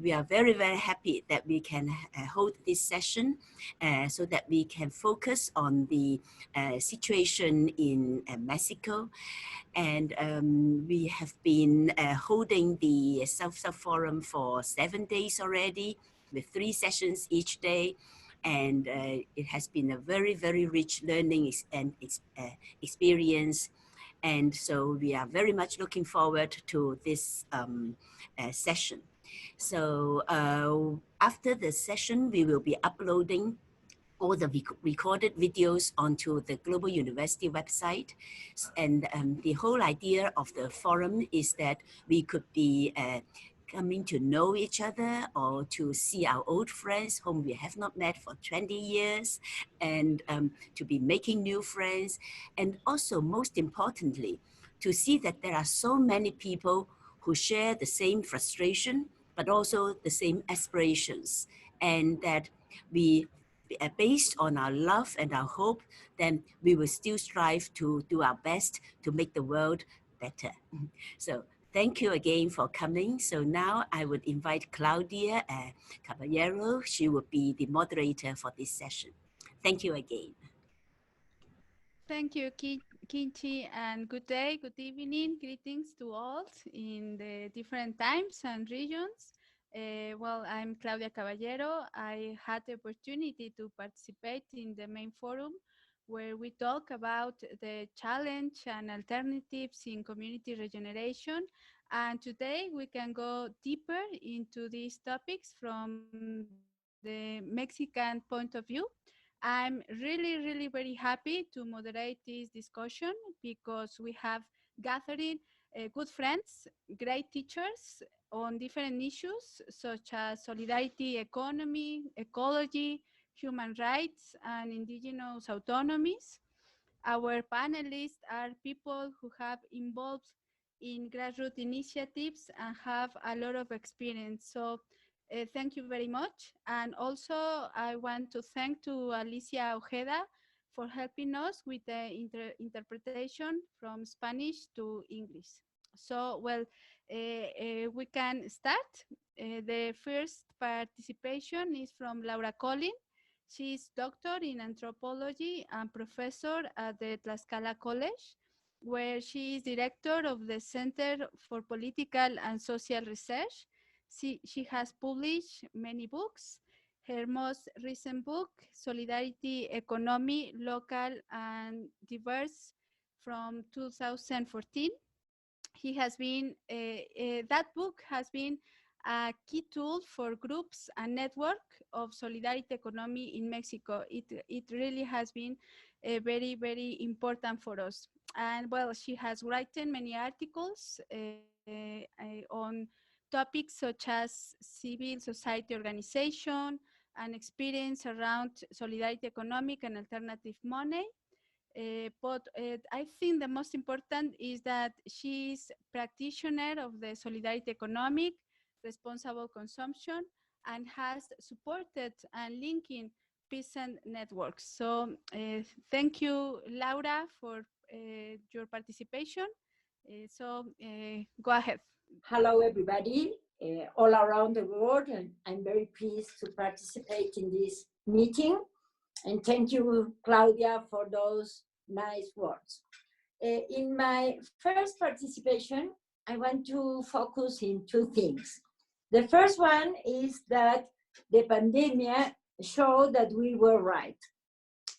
we are very, very happy that we can hold this session so that we can focus on the situation in Mexico. And we have been holding the South Forum for 7 days already, with 3 sessions each day. And it has been a very, very rich learning and experience. And so we are very much looking forward to this session. So after the session, we will be uploading all the recorded videos onto the Global University website. And the whole idea of the forum is that we could be coming to know each other, or to see our old friends whom we have not met for 20 years, and to be making new friends. And also, most importantly, to see that there are so many people who share the same frustration, but also the same aspirations, and that we, based on our love and our hope, then we will still strive to do our best to make the world better. So thank you again for coming. So now I would invite Claudia CABALLERO. She will be the moderator for this session. Thank you again. Thank you, Kinchi, and good day, good evening, greetings to all in the different times and regions. Well, I'm Claudia CABALLERO. I had the opportunity to participate in the main forum where we talk about the challenge and alternatives in community regeneration. And today we can go deeper into these topics from the Mexican point of view. I'm really very happy to moderate this discussion because we have gathering good friends, great teachers on different issues such as solidarity, economy, ecology, human rights, and indigenous autonomies. Our panelists are people who have involved in grassroots initiatives and have a lot of experience. So thank you very much. And also I want to thank to Alicia Ojeda for helping us with the interpretation from Spanish to English. So, well, we can start. The first participation is from Laura COLLIN. She is doctor in anthropology and professor at the Tlaxcala College, where she is director of the Center for Political and Social Research. She has published many books. Her most recent book, Solidarity Economy, Local and Diverse, from 2014. He has been, that book has been a key tool for groups and network of solidarity economy in Mexico. It really has been very important for us. And well, she has written many articles on topics such as civil society organization and experience around solidarity economic and alternative money. But I think the most important is that she is practitioner of the solidarity economic, responsible consumption, and has supported and linking peasant networks. So thank you, Laura, for your participation. So go ahead. Hello, everybody, all around the world, and I'm very pleased to participate in this meeting. And thank you, Claudia, for those nice words. In my first participation, I want to focus in 2 things. The first one is that the pandemic showed that we were right.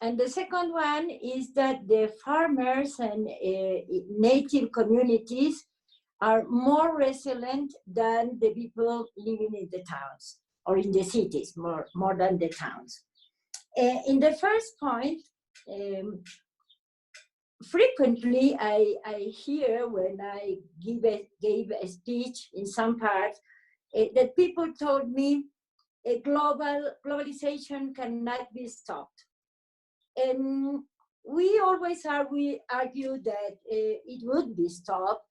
And the second one is that the farmers and native communities are more resilient than the people living in the towns or in the cities, more than the towns. In the first point, frequently I hear when I gave a speech in some parts that people told me globalization cannot be stopped. And we always argue that it would be stopped,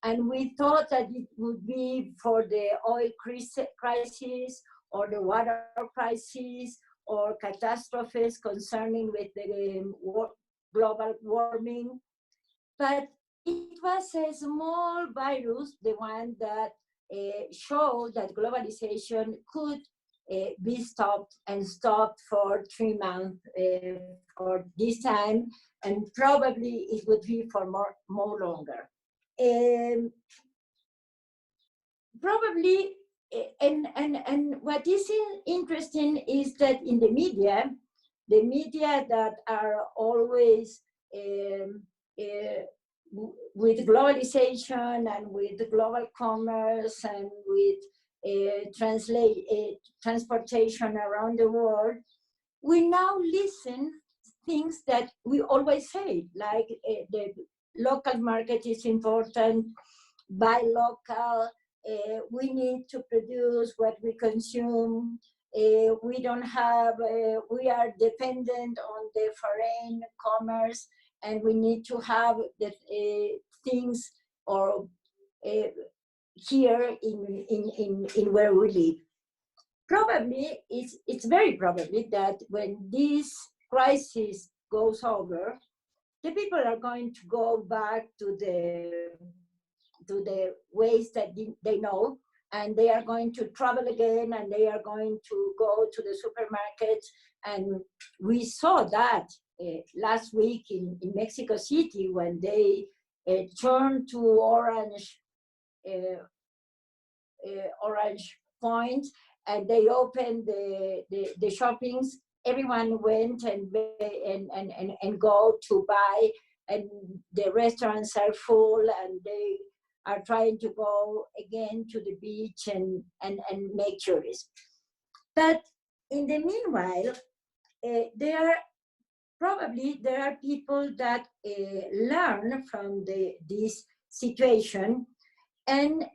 and we thought that it would be for the oil crisis or the water crisis or catastrophes concerning with the global warming. But it was a small virus, the one that show that globalization could be stopped and stopped for 3 months for this time, and probably it would be for more longer. Probably, and what is interesting is that in the media that are always with globalization and with global commerce and with transportation around the world, we now listen things that we always say, like the local market is important, buy local, we need to produce what we consume, we don't have, we are dependent on the foreign commerce, and we need to have the things or here in where we live. Probably, it's very probably that when this crisis goes over, the people are going to go back to the ways that they know, and they are going to travel again, and they are going to go to the supermarkets. And we saw that last week in Mexico City, when they turned to orange point, and they opened the shoppings. Everyone went and go to buy, and the restaurants are full, and they are trying to go again to the beach and make tourists. But in the meanwhile, there are people that learn from this situation and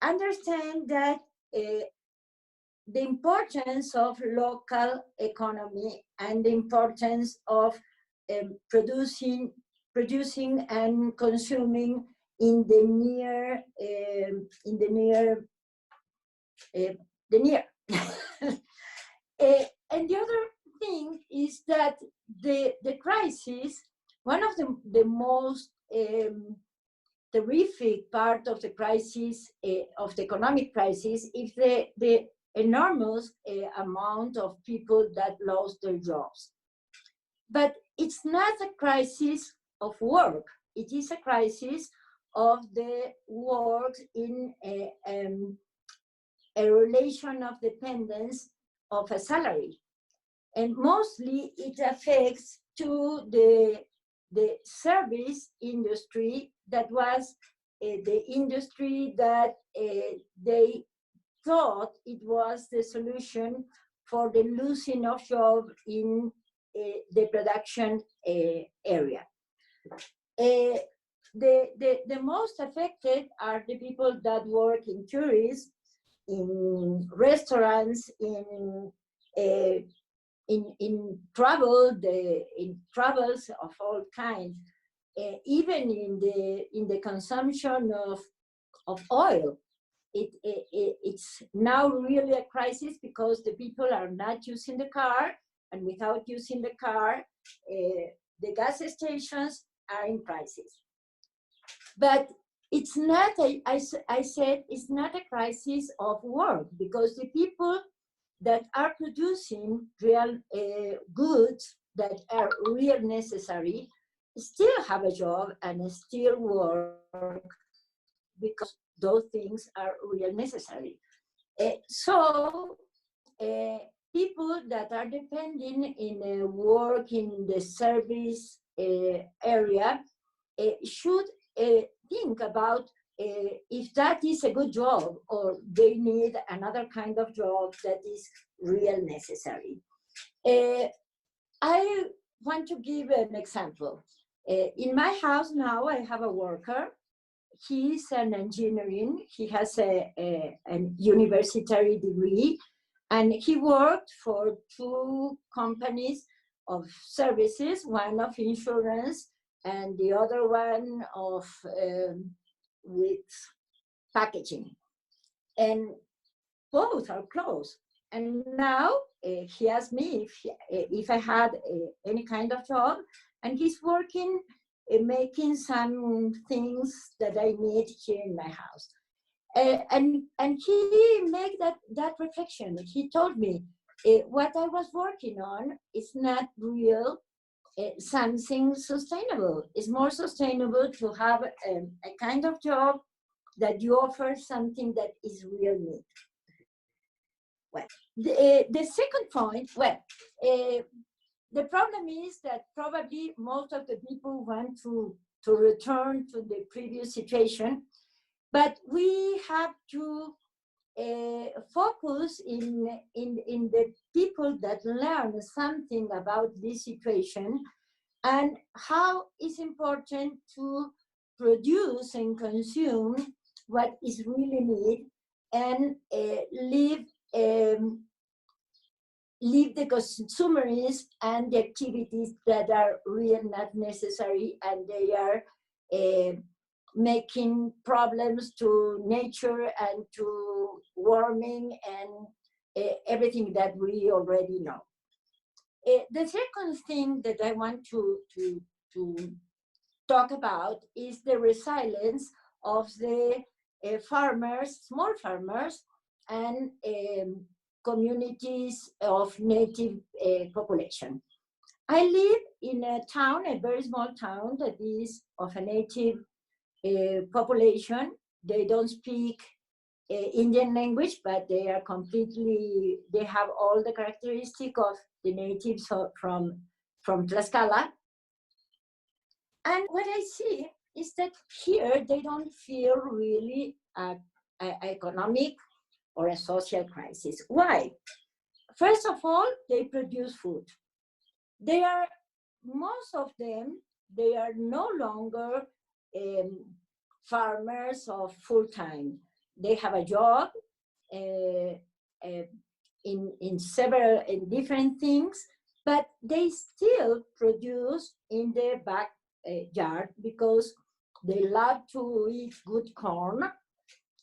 understand that the importance of local economy and the importance of producing and consuming in the near. And the other thing is that the crisis, one of the most terrific part of the crisis, of the economic crisis, is the enormous amount of people that lost their jobs. But it's not a crisis of work. It is a crisis of the work in a relation of dependence of a salary. And mostly it affects to the service industry, that was the industry that they thought it was the solution for the losing of job in the production area. The most affected are the people that work in tourism, in restaurants, in travel, in travels of all kinds, even in the consumption of oil. It's now really a crisis because the people are not using the car, and without using the car, the gas stations are in crisis. But it's not, I said, it's not a crisis of work, because the people that are producing real goods that are real necessary still have a job and still work, because those things are real necessary. So people that are depending in work in the service area should think about if that is a good job, or they need another kind of job that is real necessary. I want to give an example. In my house now, I have a worker. He's an engineering. He has a university degree, and he worked for 2 companies of services, one of insurance and the other one of with packaging, and both are closed. And now he asked me if I had any kind of job, and he's working making some things that I need here in my house. And he made that reflection. He told me, what I was working on is not real something sustainable. It's more sustainable to have a kind of job that you offer something that is real need. Well, the second point, the problem is that probably most of the people want to return to the previous situation, but we have to focus in the people that learn something about this situation and how it's important to produce and consume what is really needed and leave the consumerism and the activities that are really not necessary, and they are making problems to nature and to warming and everything that we already know. The second thing that I want to talk about is the resilience of the farmers, small farmers, and communities of native population. I live in a town, a very small town that is of a native population. They don't speak Indian language, but they are completely, they have all the characteristic of the natives from Tlaxcala. And what I see is that here they don't feel really an economic or a social crisis. Why? First of all, they produce food. They are, most of them, they are no longer farmers of full time. They have a job in several different things, but they still produce in their backyard because they love to eat good corn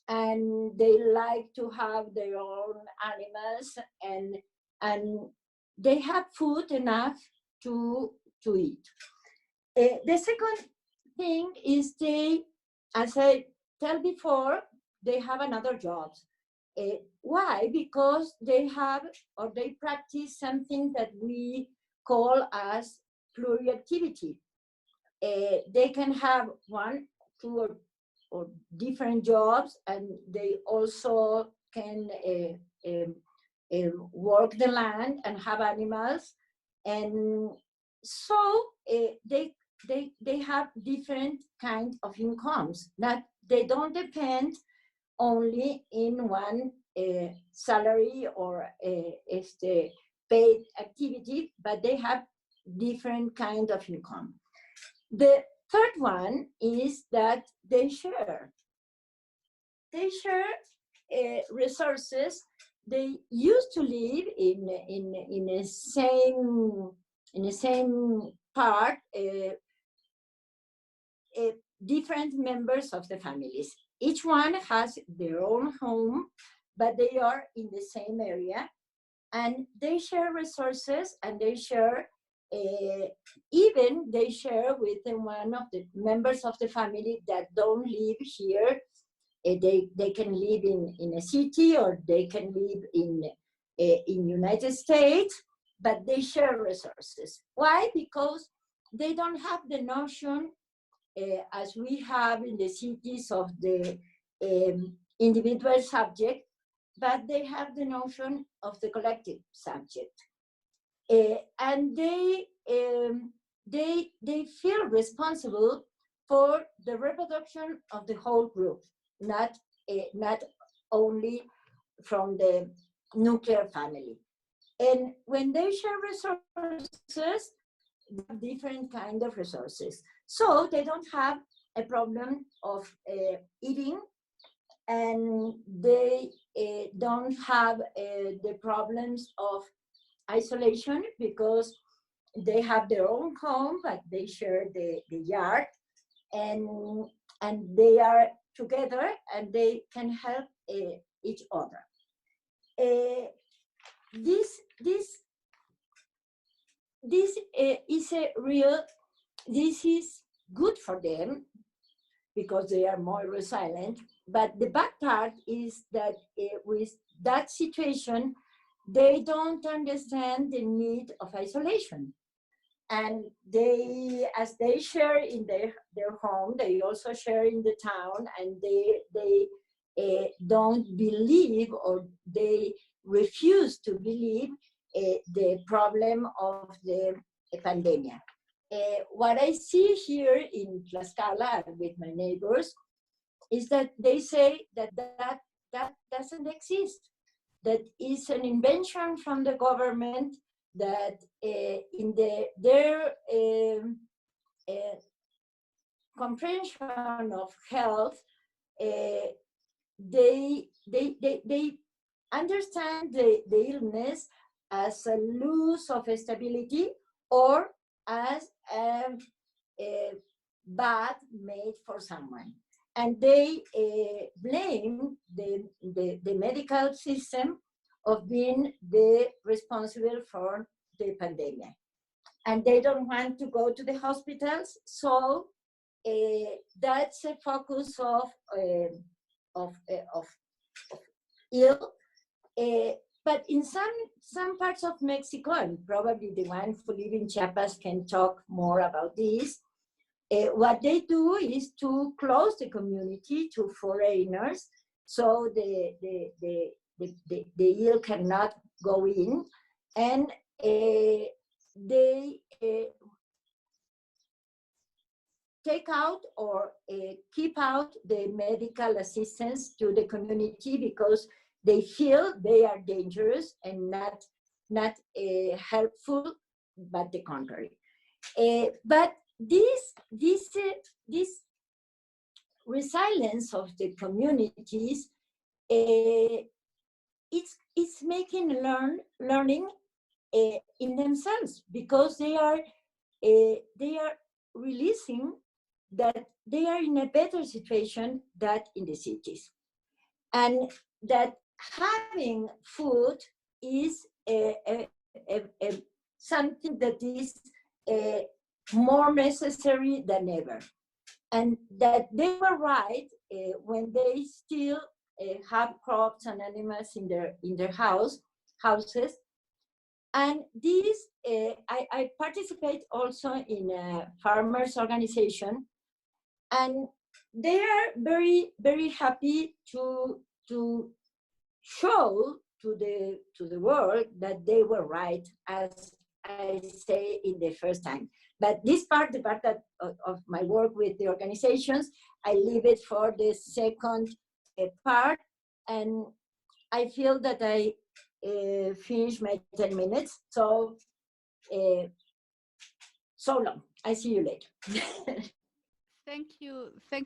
and they like to have their own animals, and they have food enough to eat. The second thing is they, as I tell before, they have another jobs. Why? Because they have, or they practice something that we call as pluriactivity. They can have one, two, or different jobs, and they also can work the land and have animals, and so they have different kinds of incomes. That they don't depend only in one salary or paid activity, but they have different kind of income. The third one is that they share. They share resources. They used to live in the same part, different members of the families. Each one has their own home, but they are in the same area, and they share resources, and they share, even they share with one of the members of the family that don't live here. They can live in a city, or they can live in United States, but they share resources. Why? Because they don't have the notion as we have in the cities of the individual subject, but they have the notion of the collective subject. And they feel responsible for the reproduction of the whole group, not only from the nuclear family. And when they share resources, different kind of resources, so they don't have a problem of eating, and they don't have the problems of isolation, because they have their own home, but they share the yard, and they are together, and they can help each other. This is a real, this is good for them, because they are more resilient. But the bad part is that with that situation, they don't understand the need of isolation. And they, as they share in their home, they also share in the town, and they don't believe, or they refuse to believe the problem of the pandemic. What I see here in Tlaxcala with my neighbors is that they say that doesn't exist. That is an invention from the government, that in their comprehension of health, they understand the illness as a loss of stability, or as a bad made for someone. And they blame the medical system of being the responsible for the pandemic. And they don't want to go to the hospitals, so that's a focus of ill. But in some parts of Mexico, and probably the one who live in Chiapas can talk more about this, what they do is to close the community to foreigners, so the ill cannot go in, and they take out or keep out the medical assistance to the community, because they feel they are dangerous and not helpful, but the contrary. But this resilience of the communities, it's making learning in themselves, because they are releasing that they are in a better situation than in the cities, and that having food is something that is more necessary than ever, and that they were right when they still have crops and animals in their houses. And this, I participate also in a farmers organization, and they are very, very happy to show to the world that they were right, as I say in the first time. But this part, the part that, of my work with the organizations, I leave it for the second part, and I feel that I finished my 10 minutes, so so long. I see you later. Thank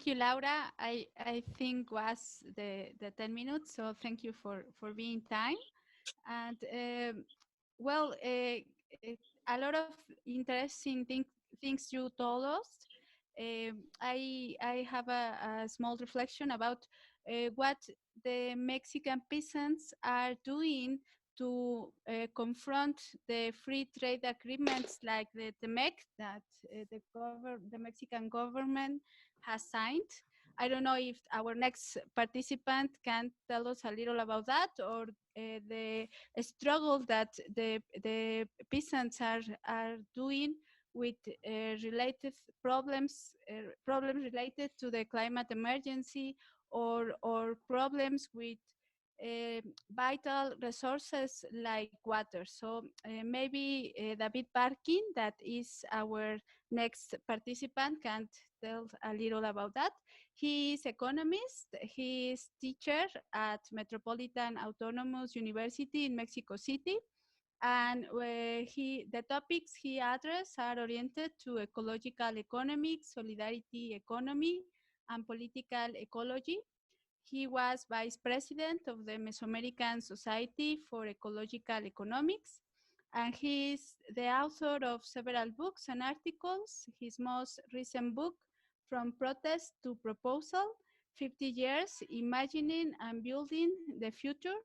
you, Laura. I think was the 10 minutes, so thank you for being time. And well, a lot of interesting things you told us. I have a small reflection about what the Mexican peasants are doing to confront the free trade agreements like the TEMEC that the Mexican government has signed. I don't know if our next participant can tell us a little about that, or the struggle that the peasants are doing with related problems related to the climate emergency, or problems with vital resources like water. So maybe David Barkin, that is our next participant, can tell a little about that. He is economist. He is teacher at Metropolitan Autonomous University in Mexico City. And the topics he addressed are oriented to ecological economics, solidarity economy, and political ecology. He was vice president of the Mesoamerican Society for Ecological Economics, and he is the author of several books and articles. His most recent book, From Protest to Proposal, 50 Years Imagining and Building the Future,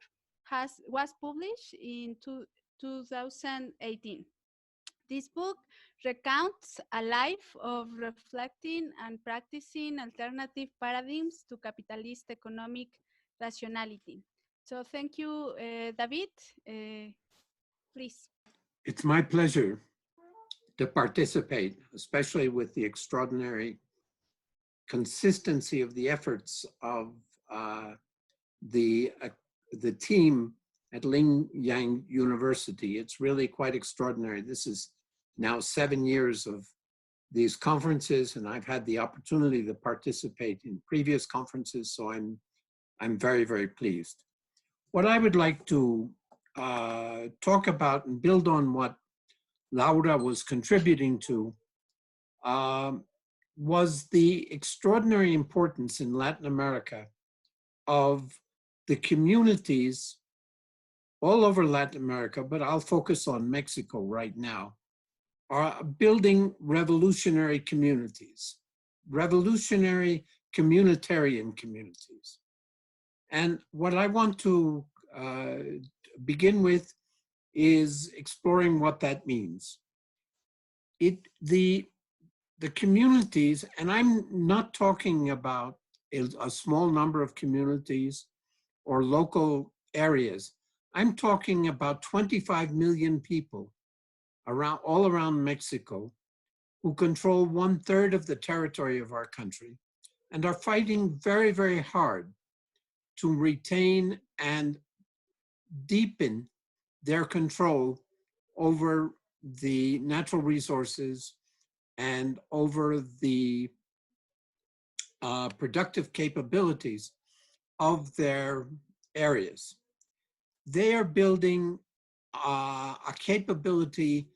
was published in 2018. This book recounts a life of reflecting and practicing alternative paradigms to capitalist economic rationality. So thank you, David. Please. It's my pleasure to participate, especially with the extraordinary consistency of the efforts of the team at Lingyang University. It's really quite extraordinary. This is now 7 years of these conferences, and I've had the opportunity to participate in previous conferences, so I'm very, very pleased. What I would like to talk about and build on what Laura was contributing to was the extraordinary importance in Latin America of the communities all over Latin America, but I'll focus on Mexico right now, are building revolutionary communities, revolutionary communitarian communities. And what I want to begin with is exploring what that means. The communities, and I'm not talking about a small number of communities or local areas. I'm talking about 25 million people all around Mexico who control 1/3 of the territory of our country and are fighting very, very hard to retain and deepen their control over the natural resources and over the productive capabilities of their areas. They are building a capability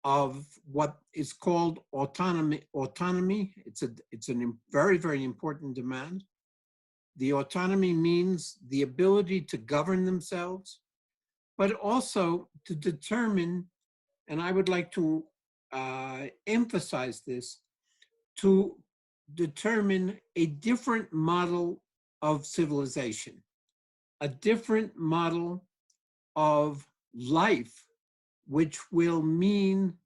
of what is called autonomy. It's a very, very important demand. The autonomy means the ability to govern themselves, but also to determine, and I would like to emphasize this, to determine a different model of civilization, a different model of life, which will mean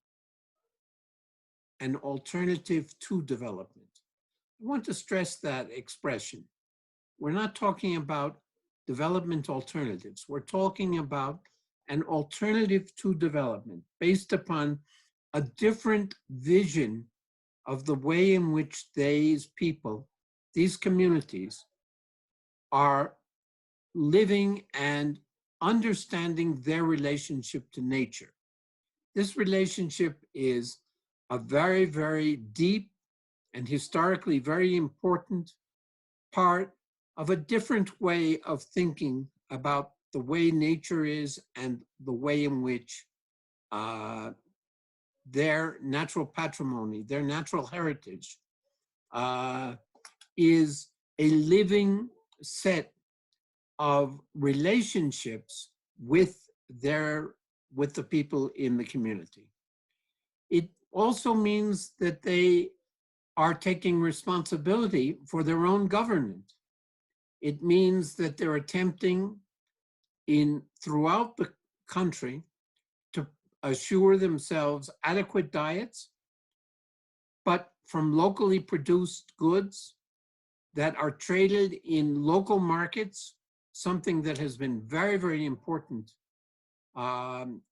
an alternative to development. I want to stress that expression. We're not talking about development alternatives. We're talking about an alternative to development based upon a different vision of the way in which these people, these communities, are living and understanding their relationship to nature. This relationship is a very, very deep and historically very important part of a different way of thinking about the way nature is and the way in which their natural patrimony, their natural heritage is a living set of relationships with the people in the community. It also means that they are taking responsibility for their own government. It means that they're attempting throughout the country to assure themselves adequate diets, but from locally produced goods that are traded in local markets, something that has been very, very important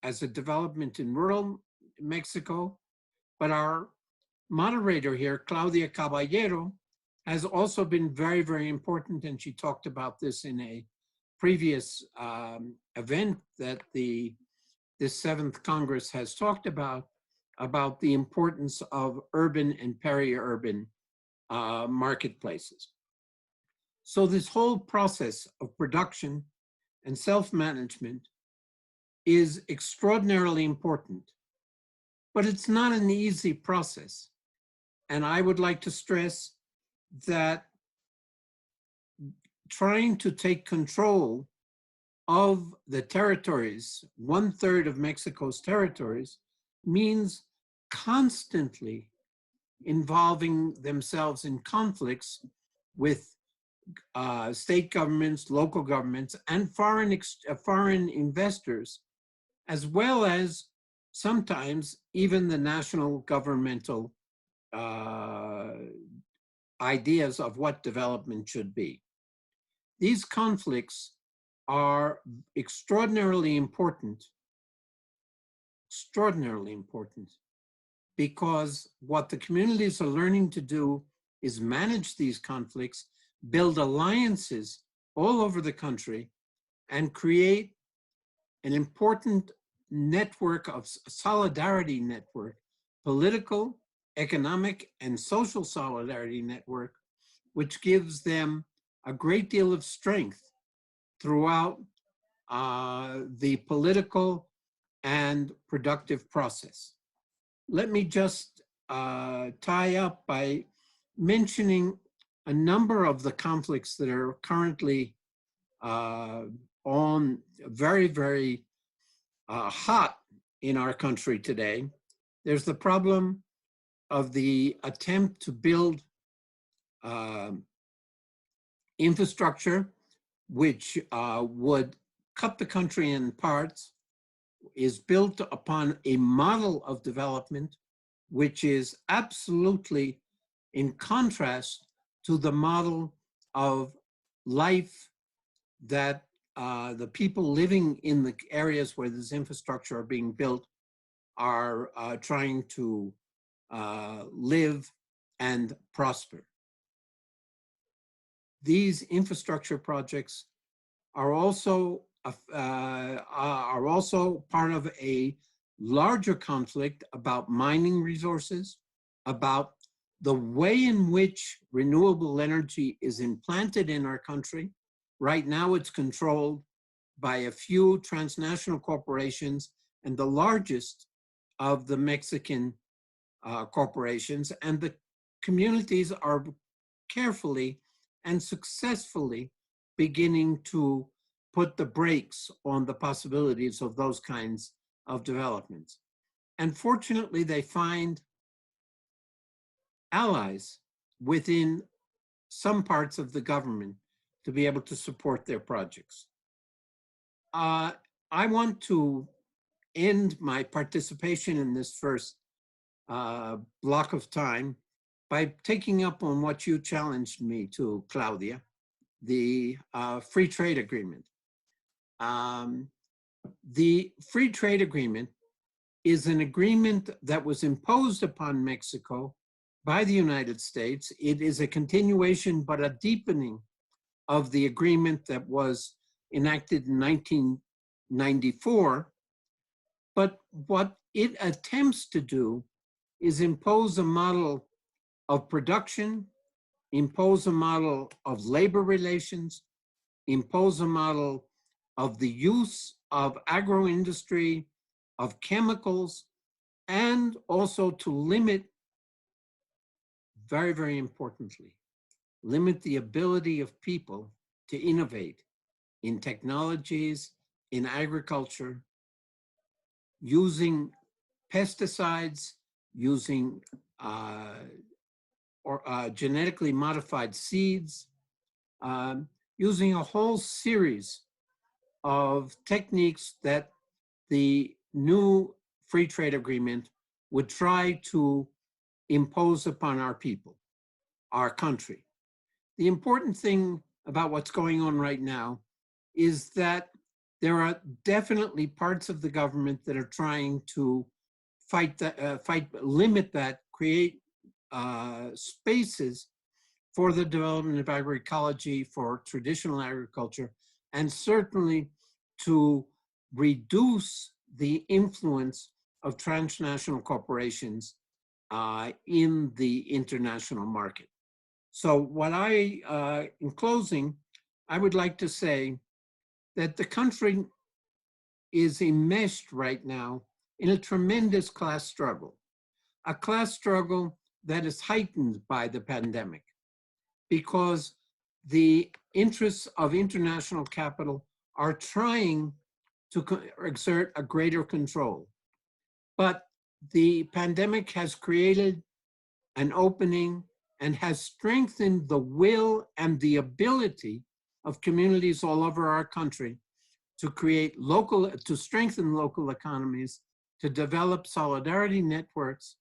as a development in rural Mexico. But our moderator here, Claudia Caballero, has also been very, very important, and she talked about this in a previous event that this 7th Congress has talked about the importance of urban and peri-urban marketplaces. So this whole process of production and self-management is extraordinarily important, but it's not an easy process. And I would like to stress that trying to take control of the territories, 1/3 of Mexico's territories, means constantly involving themselves in conflicts with state governments, local governments, and foreign investors, as well as sometimes even the national governmental ideas of what development should be. These conflicts are extraordinarily important, because what the communities are learning to do is manage these conflicts, build alliances all over the country, and create an important network of solidarity network, political, economic, and social solidarity network, which gives them a great deal of strength throughout the political and productive process. Let me just tie up by mentioning a number of the conflicts that are currently on very, very hot in our country today. There's the problem of the attempt to build infrastructure which would cut the country in parts, is built upon a model of development which is absolutely in contrast to the model of life that the people living in the areas where this infrastructure are being built are trying to live and prosper. These infrastructure projects are also part of a larger conflict about mining resources, about the way in which renewable energy is implanted in our country. Right now it's controlled by a few transnational corporations and the largest of the Mexican corporations, and the communities are carefully and successfully beginning to put the brakes on the possibilities of those kinds of developments. And fortunately, they find allies within some parts of the government to be able to support their projects. I want to end my participation in this first block of time by taking up on what you challenged me to, Claudia, the free trade agreement. The free trade agreement is an agreement that was imposed upon Mexico by the United States. It is a continuation, but a deepening of the agreement that was enacted in 1994. But what it attempts to do is impose a model of production, impose a model of labor relations, impose a model of the use of agro-industry, of chemicals, and also to limit, very, very importantly, limit the ability of people to innovate in technologies, in agriculture, using pesticides, using genetically modified seeds, using a whole series of techniques that the new free trade agreement would try to impose upon our people, our country. The important thing about what's going on right now is that there are definitely parts of the government that are trying to limit that, create spaces for the development of agroecology, for traditional agriculture, and certainly to reduce the influence of transnational corporations in the international market. So what in closing, I would like to say that the country is enmeshed right now in a tremendous class struggle, a class struggle that is heightened by the pandemic, because the interests of international capital are trying to exert a greater control. But the pandemic has created an opening and has strengthened the will and the ability of communities all over our country to create to strengthen local economies, to develop solidarity networks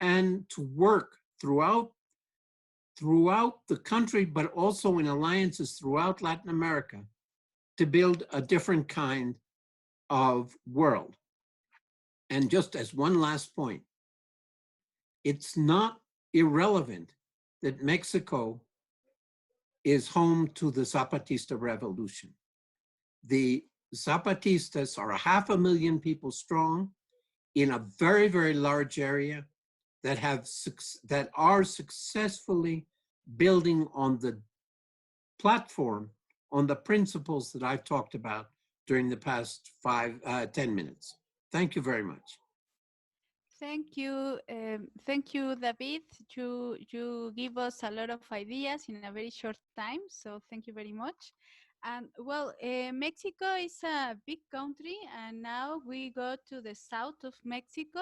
and to work throughout the country, but also in alliances throughout Latin America to build a different kind of world. And just as one last point, it's not irrelevant that Mexico is home to the Zapatista Revolution. The Zapatistas are 500,000 people strong in a very, very large area that are successfully building on the platform, on the principles that I've talked about during the past 10 minutes. Thank you very much. Thank you, David. You give us a lot of ideas in a very short time, so thank you very much. And well, Mexico is a big country, and now we go to the south of Mexico,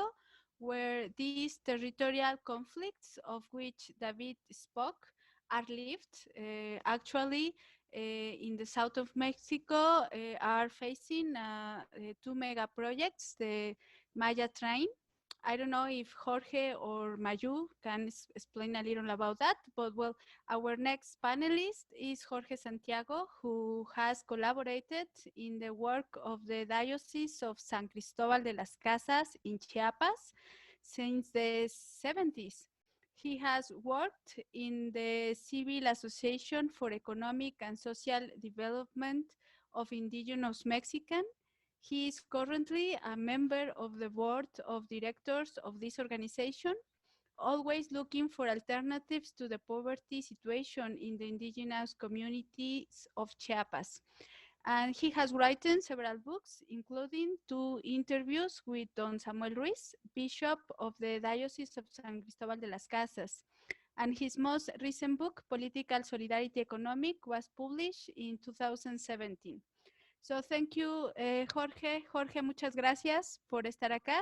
where these territorial conflicts of which David spoke are lived. Actually, in the south of Mexico are facing two mega projects, the Maya train. I don't know if Jorge or Mayu can explain a little about that, but well, our next panelist is Jorge Santiago, who has collaborated in the work of the Diocese of San Cristobal de las Casas in Chiapas since the 70s. He has worked in the Civil Association for Economic and Social Development of Indigenous Mexican. He is currently a member of the board of directors of this organization, always looking for alternatives to the poverty situation in the indigenous communities of Chiapas. And he has written several books, including 2 interviews with Don Samuel Ruiz, Bishop of the Diocese of San Cristobal de las Casas. And his most recent book, Political Solidarity Economic, was published in 2017. So thank you, Jorge. Jorge, muchas gracias por estar acá.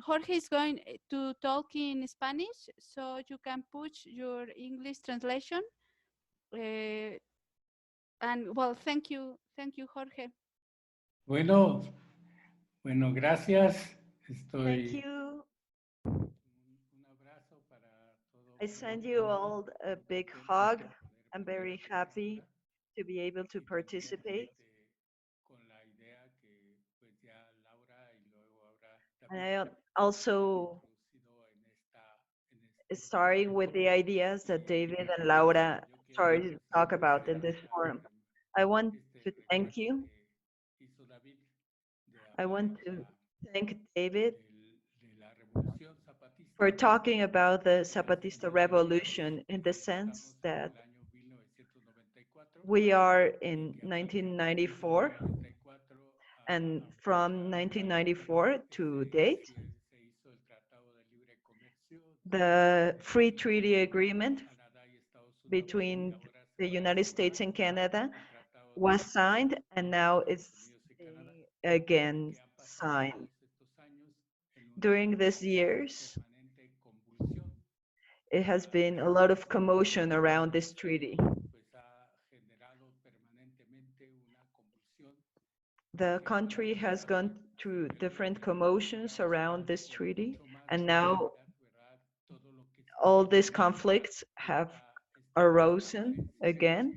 Jorge is going to talk in Spanish, so you can push your English translation. And well, thank you, Jorge. Bueno, gracias. Thank you. I send you all a big hug. I'm very happy to be able to participate. And I also starting with the ideas that David and Laura started to talk about in this forum. I want to thank you. I want to thank David for talking about the Zapatista Revolution in the sense that we are in 1994, and from 1994 to date, the free treaty agreement between the United States and Canada was signed, and now it's again signed. During these years, it has been a lot of commotion around this treaty. The country has gone through different commotions around this treaty, and now all these conflicts have arisen again.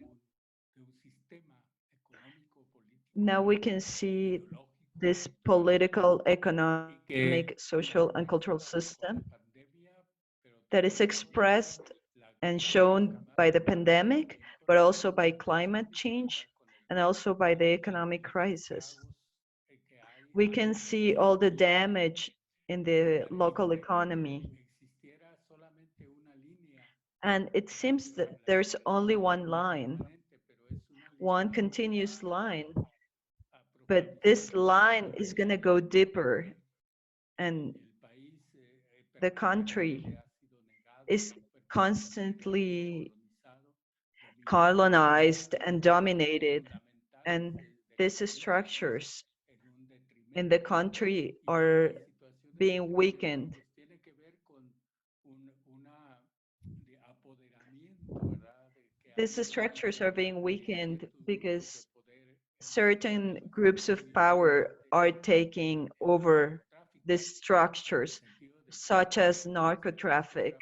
Now we can see this political, economic, social, and cultural system that is expressed and shown by the pandemic, but also by climate change and also by the economic crisis. We can see all the damage in the local economy. And it seems that there's only one line, one continuous line, but this line is going to go deeper, and the country is constantly colonized and dominated, and these structures in the country are being weakened. These structures are being weakened because certain groups of power are taking over these structures, such as narco-traffic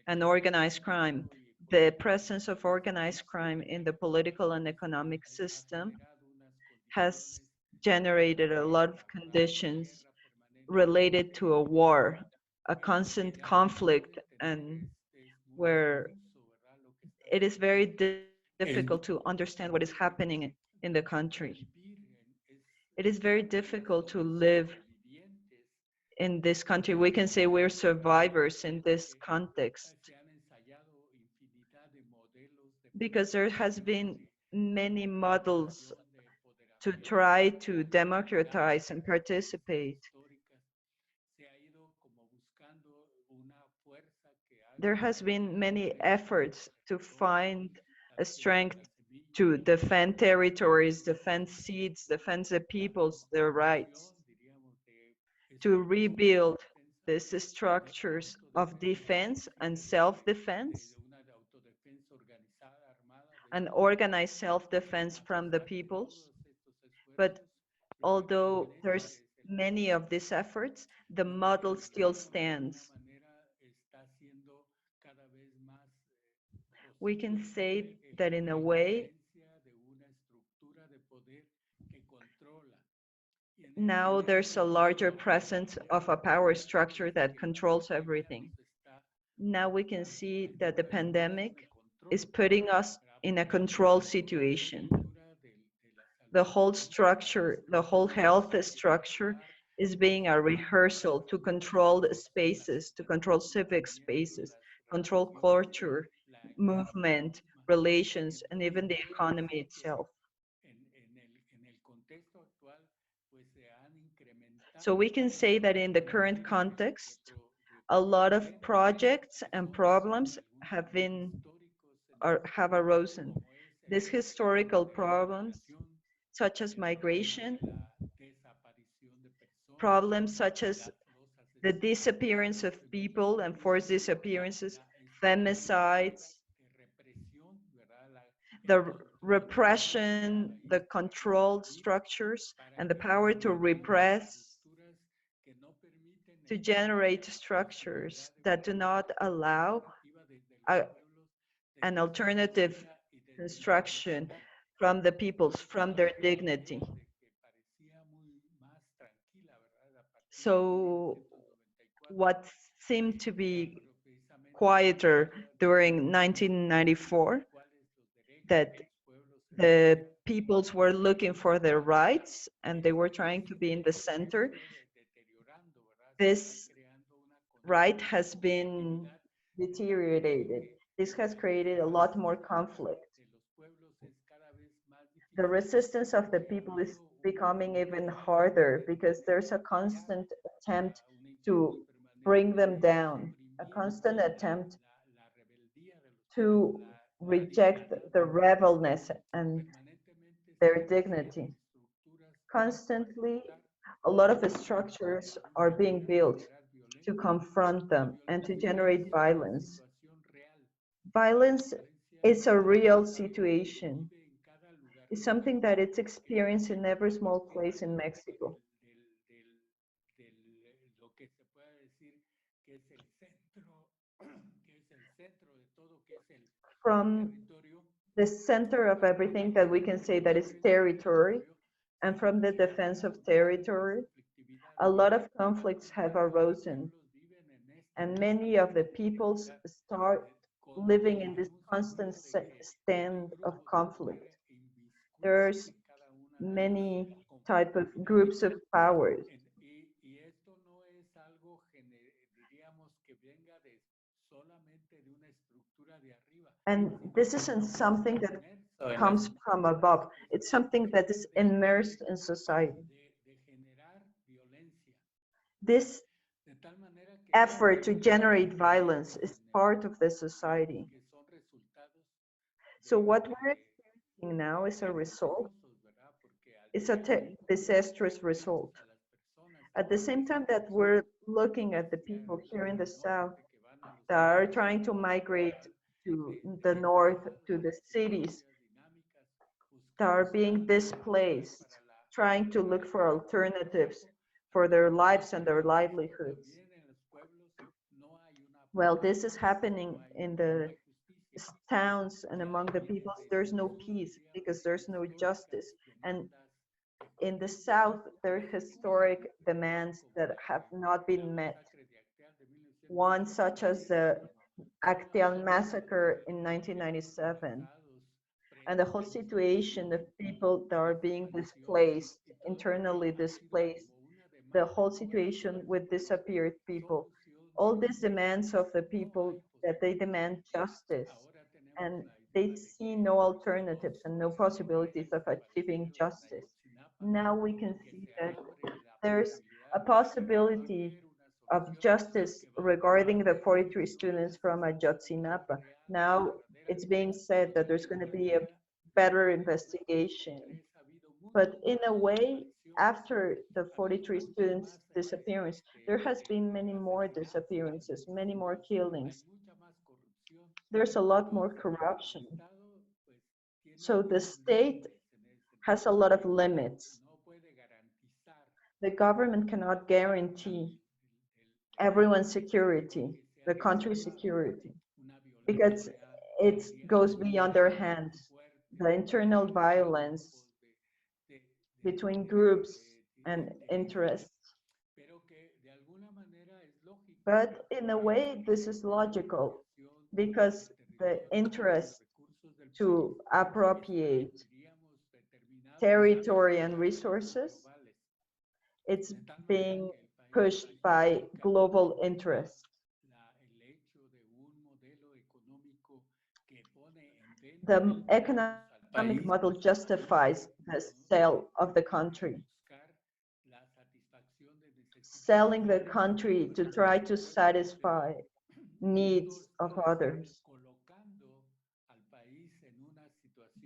and organized crime. The presence of organized crime in the political and economic system has generated a lot of conditions related to a war, a constant conflict, and where it is very difficult to understand what is happening in the country. It is very difficult to live in this country. We can say we're survivors in this context because there has been many models to try to democratize and participate. There has been many efforts to find a strength to defend territories, defend seats, defend the people's their rights, to rebuild these structures of defense and self-defense, and organized self-defense from the peoples. But although there's many of these efforts, the model still stands. We can say that in a way, now there's a larger presence of a power structure that controls everything. Now we can see that the pandemic is putting us in a control situation. The whole structure, the whole health structure is being a rehearsal to control the spaces, to control civic spaces, control culture, movement, relations, and even the economy itself. So we can say that in the current context, a lot of projects and problems have been or have arisen. These historical problems, such as migration, problems such as the disappearance of people and forced disappearances, femicides, the repression, the controlled structures, and the power to repress, to generate structures that do not allow an alternative construction from the peoples, from their dignity. So what seemed to be quieter during 1994, that the peoples were looking for their rights and they were trying to be in the center, this right has been deteriorated. This has created a lot more conflict. The resistance of the people is becoming even harder because there's a constant attempt to bring them down, a constant attempt to reject the rebelness and their dignity. Constantly, a lot of structures are being built to confront them and to generate violence. Violence is a real situation. It's something that it's experienced in every small place in Mexico. From the center of everything that we can say that is territory, and from the defense of territory, a lot of conflicts have arisen, and many of the peoples start living in this constant stand of conflict. There's many type of groups of powers. And this isn't something that comes from above. It's something that is immersed in society. This effort to generate violence is part of the society. So what we're experiencing now is a result. It's a disastrous result. At the same time that we're looking at the people here in the South that are trying to migrate to the north, to the cities, that are being displaced, trying to look for alternatives for their lives and their livelihoods. Well, this is happening in the towns and among the peoples. There's no peace because there's no justice. And in the South, there are historic demands that have not been met. One such as the Acteal massacre in 1997, and the whole situation of people that are being displaced, internally displaced, the whole situation with disappeared people, all these demands of the people that they demand justice, and they see no alternatives and no possibilities of achieving justice. Now we can see that there's a possibility of justice regarding the 43 students from Ayotzinapa. Now it's being said that there's going to be a better investigation. But in a way, after the 43 students' disappearance, there has been many more disappearances, many more killings. There's a lot more corruption. So the state has a lot of limits. The government cannot guarantee everyone's security, the country's security, because it goes beyond their hands. The internal violence between groups and interests. But in a way, this is logical because the interest to appropriate territory and resources, it's being pushed by global interests. The economic model justifies the sale of the country, selling the country to try to satisfy needs of others.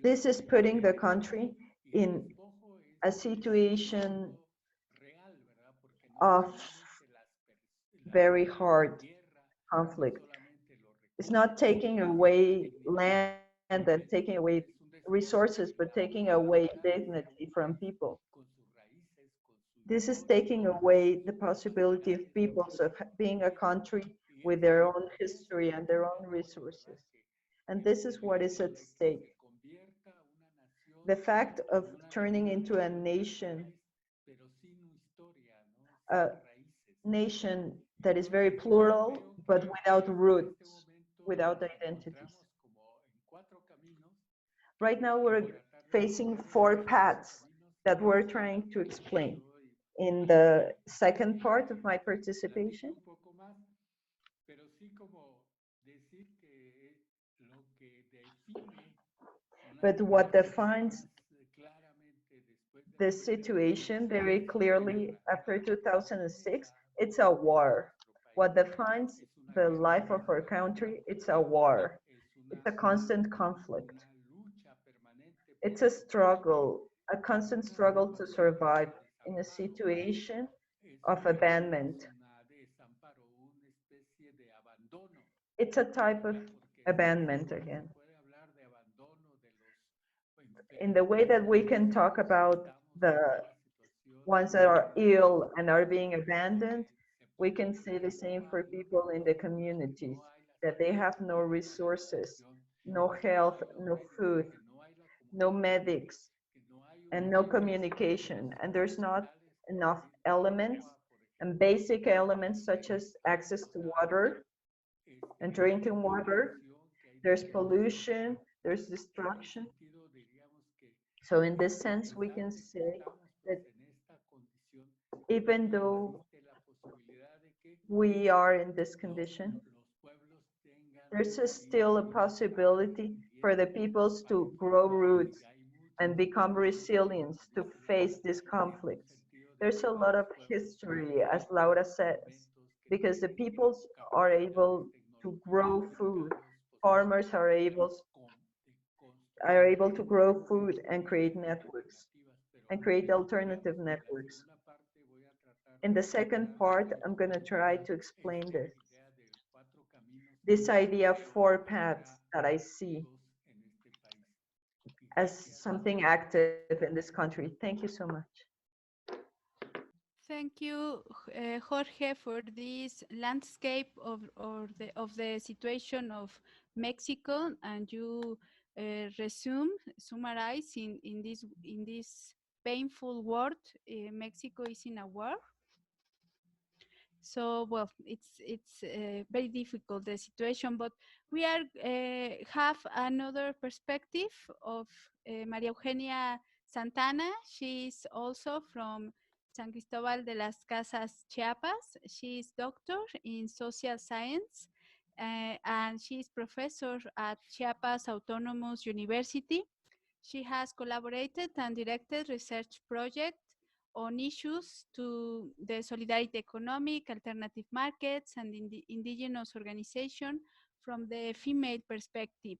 This is putting the country in a situation of very hard conflict. It's not taking away land and taking away resources, but taking away dignity from people. This is taking away the possibility of peoples of being a country with their own history and their own resources. And this is what is at stake. The fact of turning into a nation that is very plural, but without roots, without identities. Right now, we're facing 4 paths that we're trying to explain in the second part of my participation. But what defines the situation very clearly after 2006, it's a war. What defines the life of our country, it's a war. It's a constant conflict. It's a struggle, a constant struggle to survive in a situation of abandonment. It's a type of abandonment again. In the way that we can talk about the ones that are ill and are being abandoned, we can say the same for people in the communities, that they have no resources, no health, no food, no medics, and no communication. And there's not enough elements and basic elements such as access to water and drinking water. There's pollution, there's destruction. So in this sense, we can say that even though we are in this condition, there's still a possibility for the peoples to grow roots and become resilient to face these conflicts. There's a lot of history, as Laura says, because the peoples are able to grow food. Farmers are able to grow food and create networks and create alternative networks. In the second part, I'm going to try to explain this idea of 4 paths that I see as something active in this country. Thank you so much. Thank you, Jorge, for this landscape of the situation of Mexico, and you summarize in this painful word. Mexico is in a war. So well, it's very difficult the situation, but we are have another perspective of María Eugenia Santana. She's also from San Cristobal de las Casas, Chiapas. She's doctor in social science, and she's professor at Chiapas Autonomous University. She has collaborated and directed research projects on issues to the solidarity economic, alternative markets, and indigenous organization from the female perspective.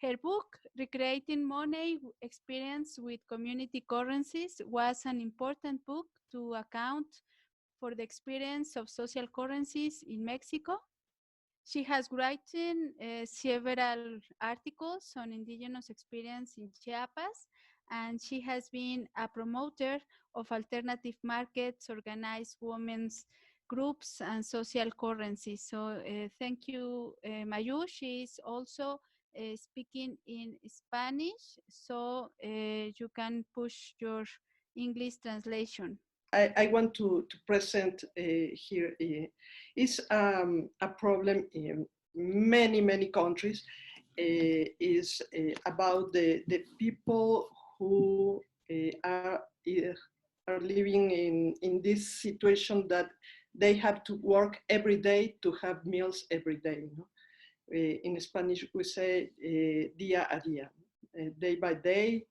Her book, Recreating Money Experience with Community Currencies, was an important book to account for the experience of social currencies in Mexico. She has written several articles on indigenous experience in Chiapas, and she has been a promoter of alternative markets, organized women's groups, and social currencies. So thank you, Mayu. She is also speaking in Spanish, so you can push your English translation. I want to present here is a problem in many countries. Is about the people who are living in this situation that they have to work every day to have meals every day. No? In Spanish, we say día a día, day by day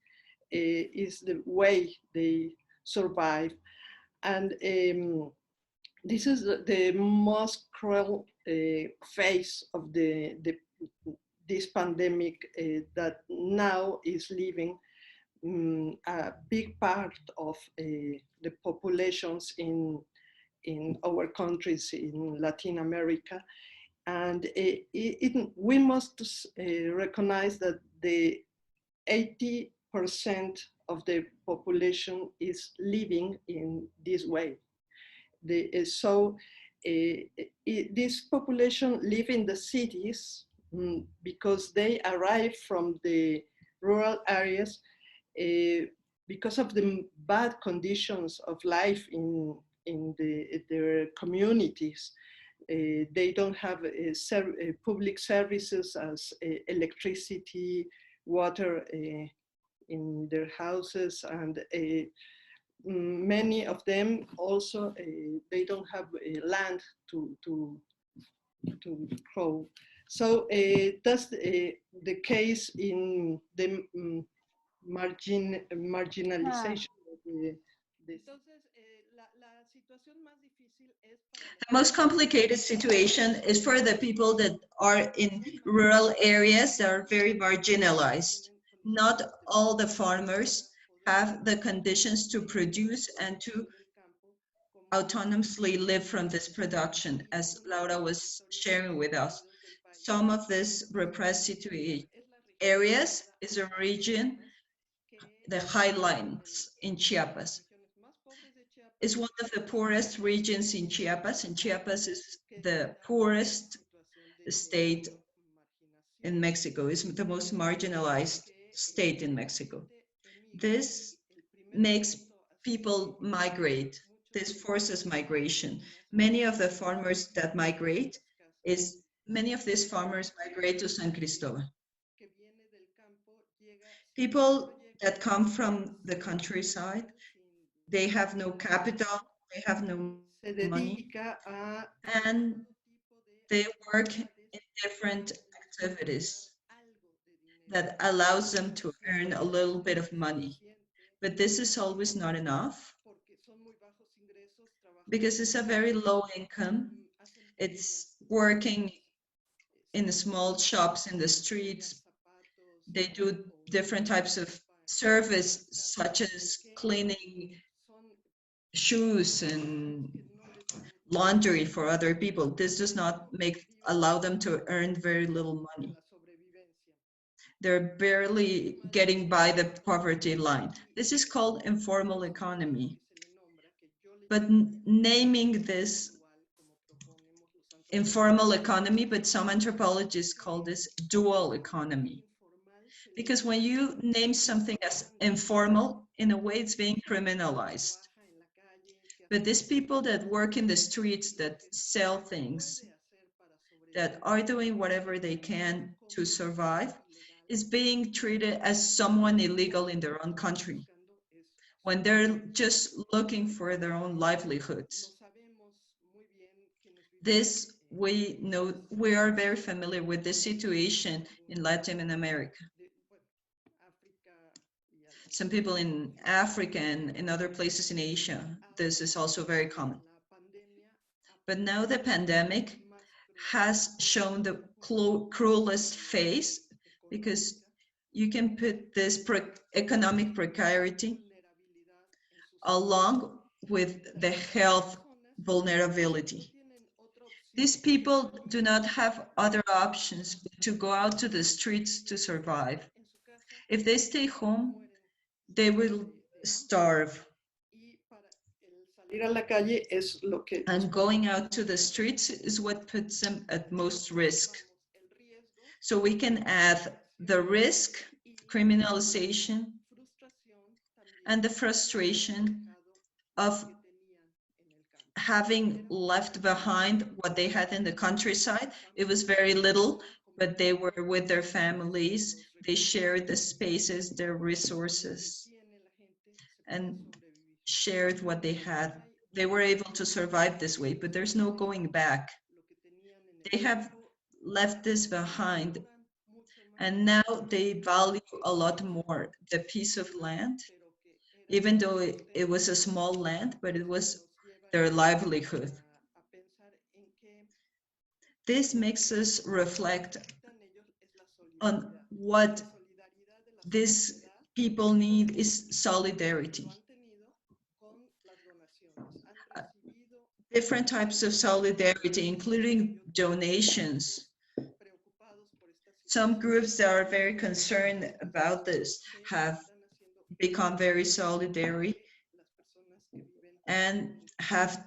is the way they survive. And this is the most cruel phase of this pandemic that now is leaving a big part of the populations in our countries in Latin America. And we must recognize that the 80% of the population is living in this way. This population live in the cities because they arrive from the rural areas because of the bad conditions of life in their communities. They don't have public services as electricity, water in their houses, and many of them also they don't have land to grow. So that's the case in the marginalization. The most complicated situation is for the people that are in rural areas that are very marginalized. Not all the farmers have the conditions to produce and to autonomously live from this production, as Laura was sharing with us. Some of these repressed areas is a region, the highlands in Chiapas. It's one of the poorest regions in Chiapas, and Chiapas is the poorest state in Mexico. It's the most marginalized state in Mexico. This makes people migrate. This forces migration. Many of the farmers that migrate many of these farmers migrate to San Cristobal. People that come from the countryside, they have no capital, they have no money, and they work in different activities that allows them to earn a little bit of money. But this is always not enough because it's a very low income. It's working in small shops in the streets. They do different types of service, such as cleaning shoes and laundry for other people. This does not allow them to earn very little money. They're barely getting by the poverty line. This is called informal economy. but naming this informal economy, but some anthropologists call this dual economy. Because when you name something as informal, in a way it's being criminalized. But these people that work in the streets, that sell things, that are doing whatever they can to survive, is being treated as someone illegal in their own country, when they're just looking for their own livelihoods. This, we know, we are very familiar with this situation in Latin America. Some people in Africa and in other places in Asia, this is also very common. But now the pandemic has shown the cruelest face, because you can put this economic precarity along with the health vulnerability. These people do not have other options but to go out to the streets to survive. If they stay home, they will starve. And going out to the streets is what puts them at most risk. So we can add the risk, criminalization, and the frustration of having left behind what they had in the countryside. It was very little, but they were with their families. They shared the spaces, their resources, and shared what they had. They were able to survive this way, but there's no going back. They have left this behind, and now they value a lot more the piece of land, even though it was a small land, but it was their livelihood. This makes us reflect on what these people need is solidarity. Different types of solidarity, including donations. Some groups that are very concerned about this have become very solidary and have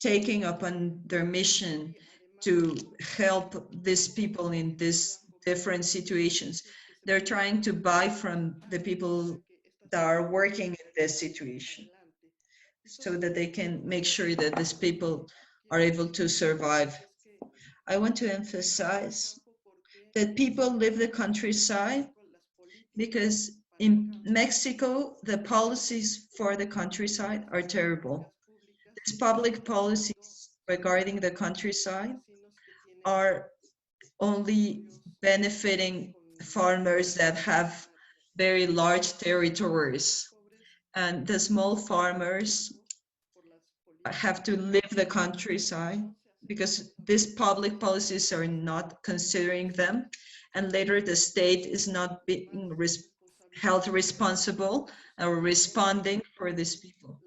taken upon their mission to help these people in these different situations. They're trying to buy from the people that are working in this situation so that they can make sure that these people are able to survive. I want to emphasize that people leave the countryside because in Mexico, the policies for the countryside are terrible. These public policies regarding the countryside are only benefiting farmers that have very large territories, and the small farmers have to leave the countryside because these public policies are not considering them, and later the state is not being held responsible or responding for these people.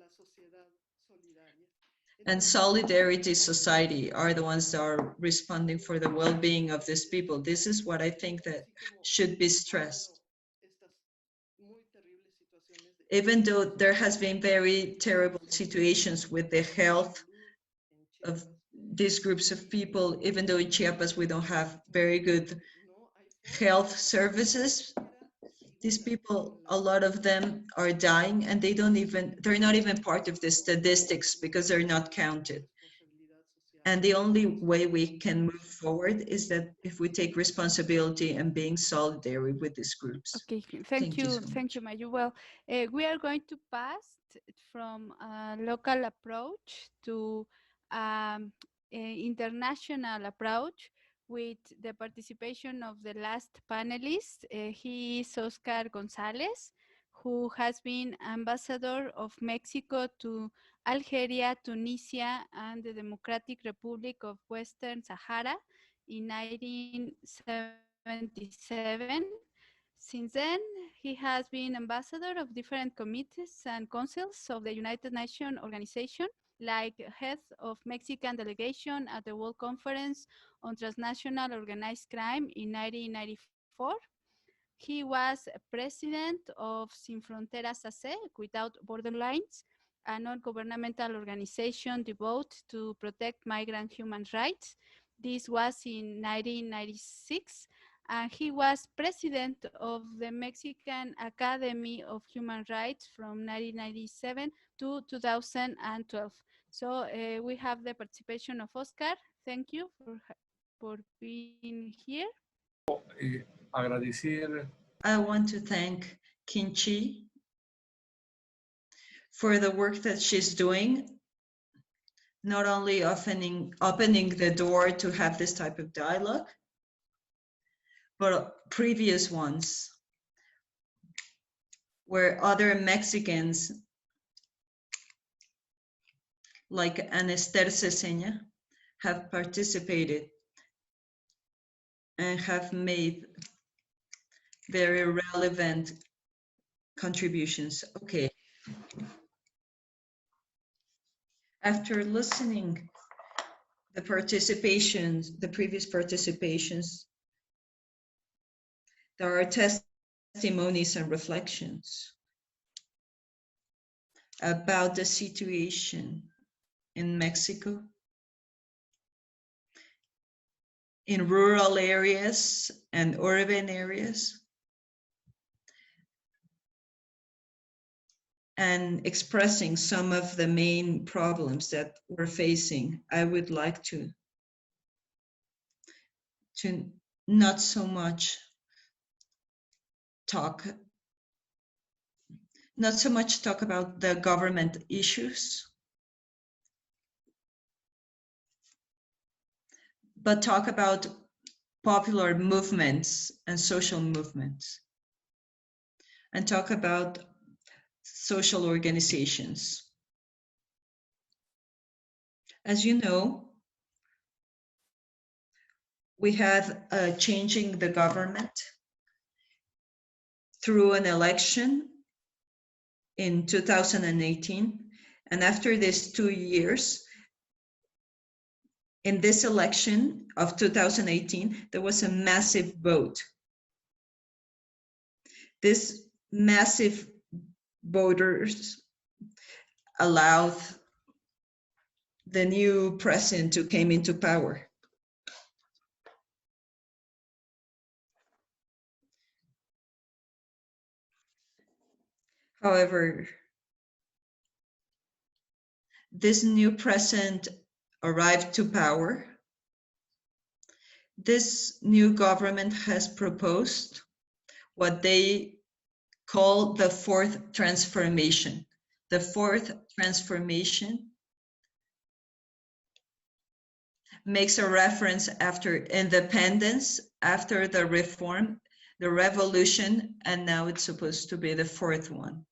And solidarity society are the ones that are responding for the well-being of these people. This is what I think that should be stressed. Even though there has been very terrible situations with the health of these groups of people, even though in Chiapas we don't have very good health services, these people, a lot of them are dying, and they're not even part of the statistics because they're not counted. And the only way we can move forward is that if we take responsibility and being solidary with these groups. Okay, thank you, Mayu. Well, we are going to pass from a local approach to an international approach with the participation of the last panelist. He is Oscar Gonzalez, who has been ambassador of Mexico to Algeria, Tunisia, and the Democratic Republic of Western Sahara in 1977. Since then, he has been ambassador of different committees and councils of the United Nations organization, like head of Mexican delegation at the World Conference on Transnational Organized Crime in 1994. He was president of Sin Fronteras AC, Without Borderlines, a non-governmental organization devoted to protect migrant human rights. This was in 1996, and he was president of the Mexican Academy of Human Rights from 1997 to 2012. So we have the participation of Oscar. Thank you for being here. I want to thank Kinchi for the work that she's doing, not only opening the door to have this type of dialogue, but previous ones where other Mexicans like Anester Ceseña have participated and have made very relevant contributions. Okay. After listening the previous participations, there are testimonies and reflections about the situation in Mexico, in rural areas and urban areas, and expressing some of the main problems that we're facing. I would like to not so much talk about the government issues, but talk about popular movements and social movements, and talk about social organizations. As you know, we had changing the government through an election in 2018. And after these 2 years, in this election of 2018, there was a massive vote. This massive voters allowed the new president to come into power. However, this new president arrived to power. This new government has proposed what they call the fourth transformation. The fourth transformation makes a reference after independence, after the reform, the revolution, and now it's supposed to be the fourth one.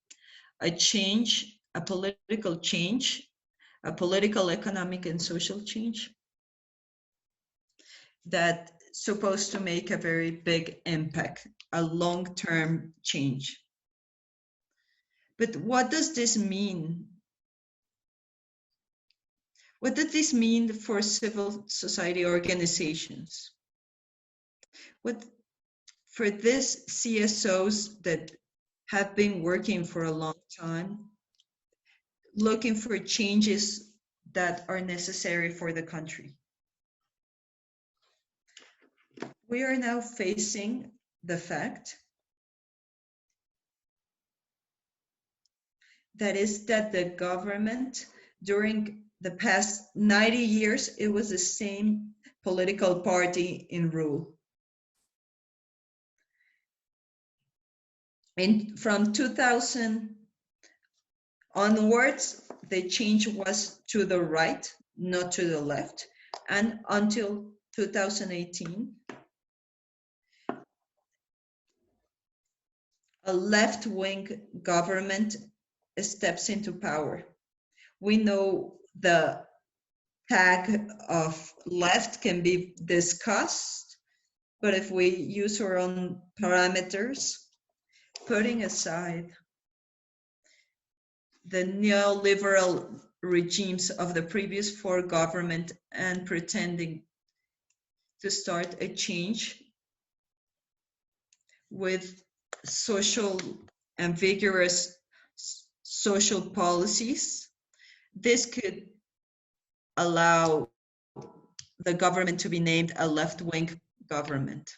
A change, a political change, a political, economic, and social change that's supposed to make a very big impact, a long-term change. But what does this mean? What does this mean for civil society organizations? What for these CSOs that have been working for a long time, looking for changes that are necessary for the country? We are now facing the fact that the government, during the past 90 years, it was the same political party in rule. And from 2000 onwards, the change was to the right, not to the left. And until 2018, a left-wing government steps into power. We know the tag of left can be discussed, but if we use our own parameters, putting aside the neoliberal regimes of the previous four governments and pretending to start a change with social and vigorous social policies. This could allow the government to be named a left-wing government.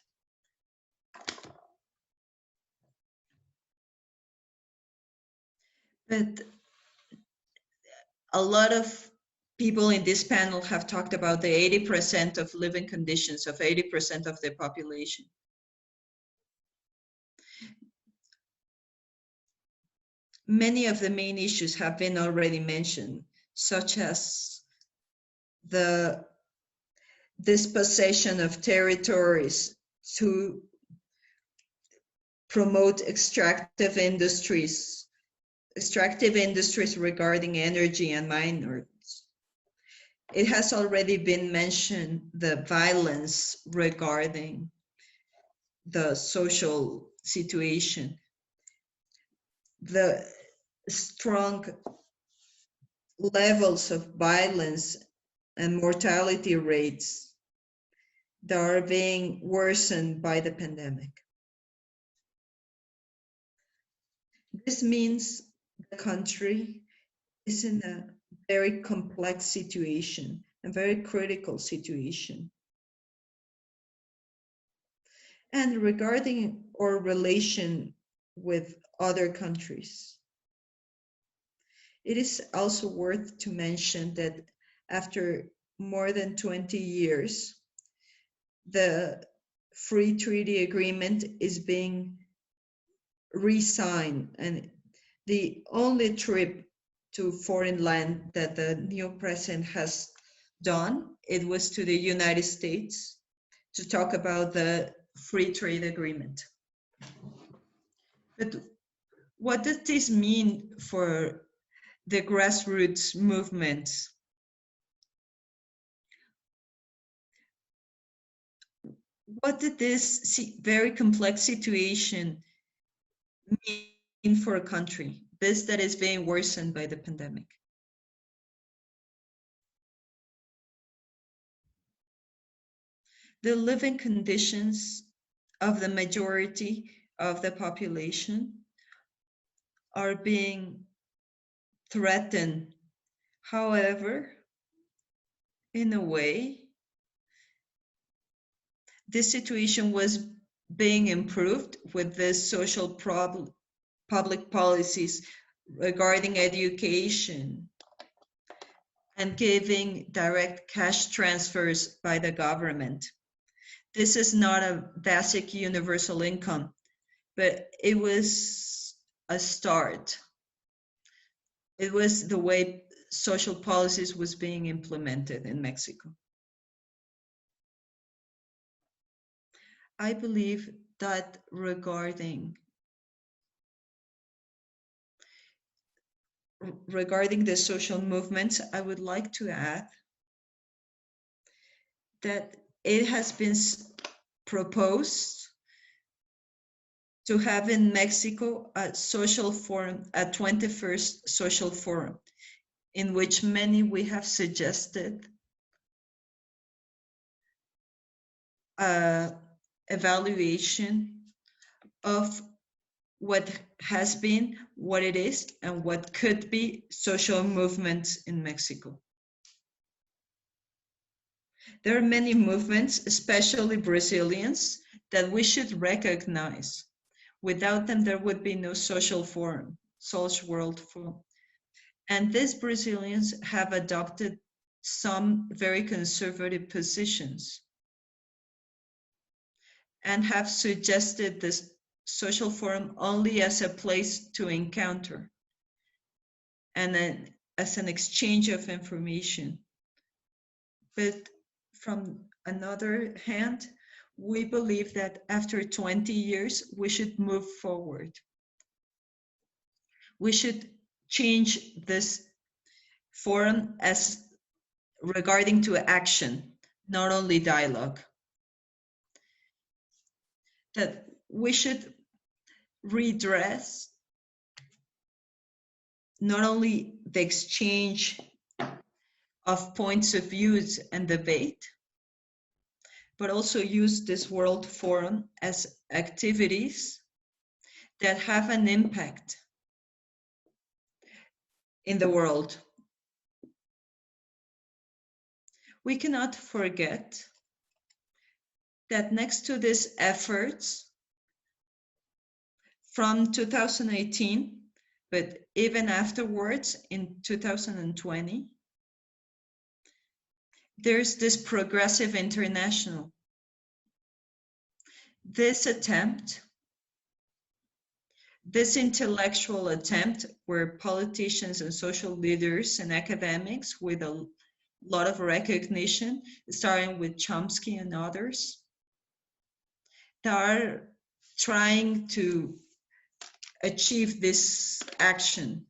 But a lot of people in this panel have talked about the 80% of living conditions of 80% of the population. Many of the main issues have been already mentioned, such as the dispossession of territories to promote extractive industries regarding energy and minerals. It has already been mentioned the violence regarding the social situation, the strong levels of violence and mortality rates that are being worsened by the pandemic. This means the country is in a very complex situation, a very critical situation. And regarding our relation with other countries, it is also worth to mention that after more than 20 years, the free treaty agreement is being re-signed, and the only trip to foreign land that the new president has done, it was to the United States to talk about the free trade agreement. But what does this mean for the grassroots movements? What did this very complex situation mean for a country, this that is being worsened by the pandemic? The living conditions of the majority of the population are being threatened. However, in a way, this situation was being improved with the social public policies regarding education and giving direct cash transfers by the government. This is not a basic universal income, but it was a start. It was the way social policies was being implemented in Mexico. I believe that regarding the social movements, I would like to add that it has been proposed to have in Mexico a social forum, a 21st social forum, in which many we have suggested evaluation of what has been, what it is, and what could be social movements in Mexico. There are many movements, especially Brazilians, that we should recognize. Without them, there would be no social forum, social world forum. And these Brazilians have adopted some very conservative positions and have suggested this social forum only as a place to encounter and then as an exchange of information. But from another hand, we believe that after 20 years, we should move forward. We should change this forum as regarding to action, not only dialogue. That we should redress not only the exchange of points of views and debate, but also use this World Forum as activities that have an impact in the world. We cannot forget that next to these efforts from 2018, but even afterwards in 2020, there's this progressive international. This attempt, this intellectual attempt where politicians and social leaders and academics with a lot of recognition, starting with Chomsky and others, that are trying to achieve this action.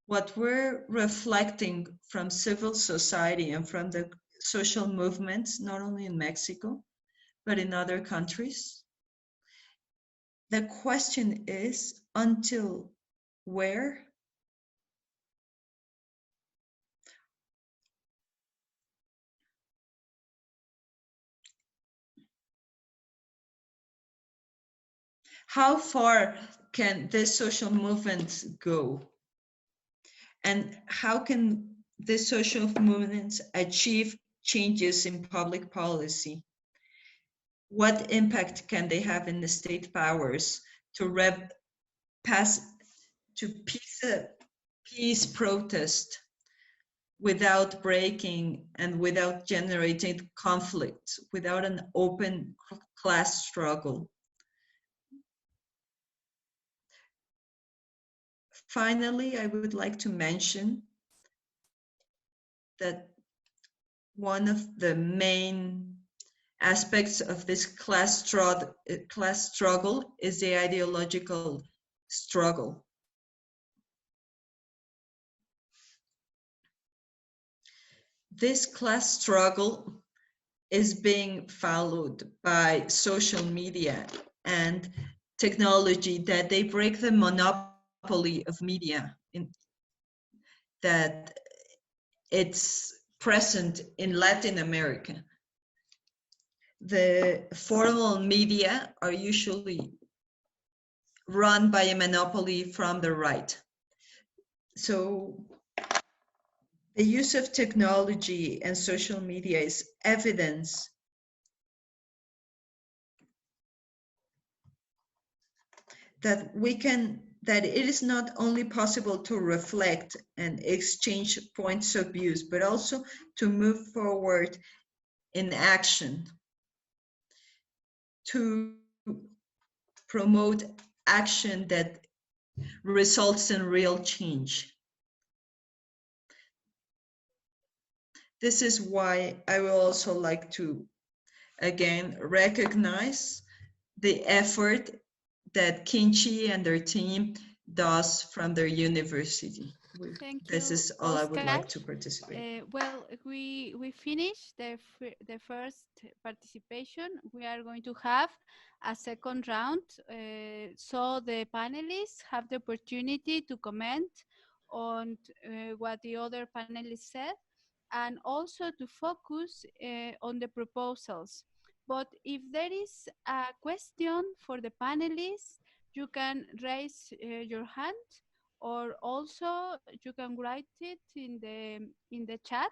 What we're reflecting from civil society and from the social movements, not only in Mexico, but in other countries, the question is, until where? How far can this social movement go? And how can these social movements achieve changes in public policy? What impact can they have in the state powers to peace protest without breaking and without generating conflict, without an open class struggle? Finally, I would like to mention that one of the main aspects of this class struggle is the ideological struggle. This class struggle is being followed by social media and technology, that they break the monopoly of media, that it's present in Latin America. The formal media are usually run by a monopoly from the right. So the use of technology and social media is evidence that it is not only possible to reflect and exchange points of views, but also to move forward in action, to promote action that results in real change. This is why I would also like to, again, recognize the effort that Kinchi and their team does from their university. Thank This you, is all I would Oscar. like to participate. Well, we finished the first participation. We are going to have a second round, so the panelists have the opportunity to comment on what the other panelists said, and also to focus on the proposals. But if there is a question for the panelists, you can raise your hand, or also you can write it in the chat.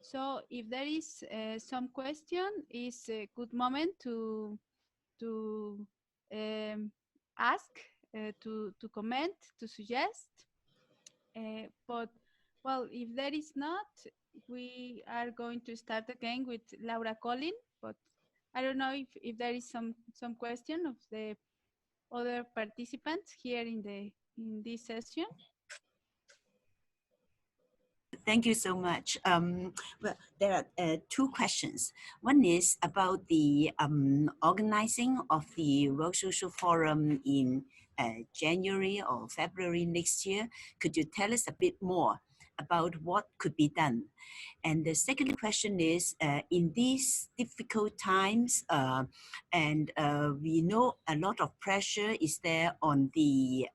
So if there is some question, it's a good moment to ask, to comment, to suggest. But well, if there is not, we are going to start again with Laura COLLIN. But I don't know if there is some question of the other participants here in this session. Thank you so much. Well, there are two questions. One is about the organizing of the World Social Forum in January or February next year. Could you tell us a bit more about what could be done? And the second question is, in these difficult times, and we know a lot of pressure is there on the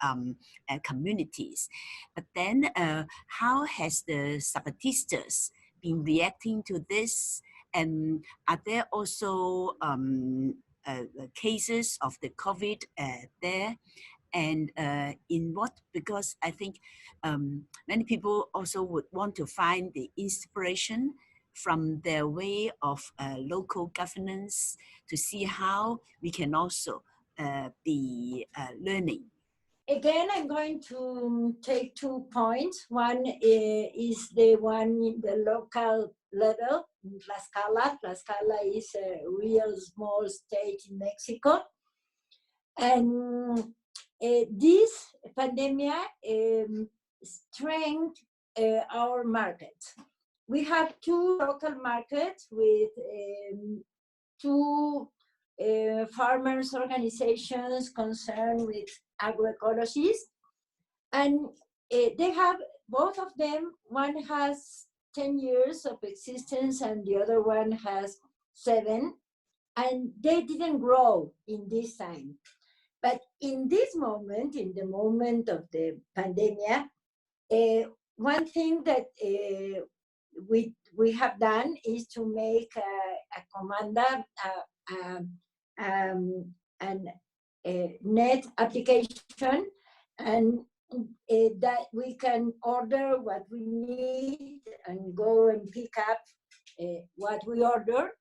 communities, but then how has the Zapatistas been reacting to this? And are there also cases of the COVID there? and in what, because I think many people also would want to find the inspiration from their way of local governance to see how we can also be learning. Again, I'm going to take 2 points. One is the one in the local level, in Tlaxcala. Tlaxcala is a real small state in Mexico. And this pandemic strengthened our markets. We have 2 local markets with 2 farmers organizations concerned with agroecologists, and they have, both of them, one has 10 years of existence and the other one has 7, and they didn't grow in this time. But in this moment, in the moment of the pandemic, one thing that we have done is to make a comanda, a net application, and that we can order what we need and go and pick up what we order.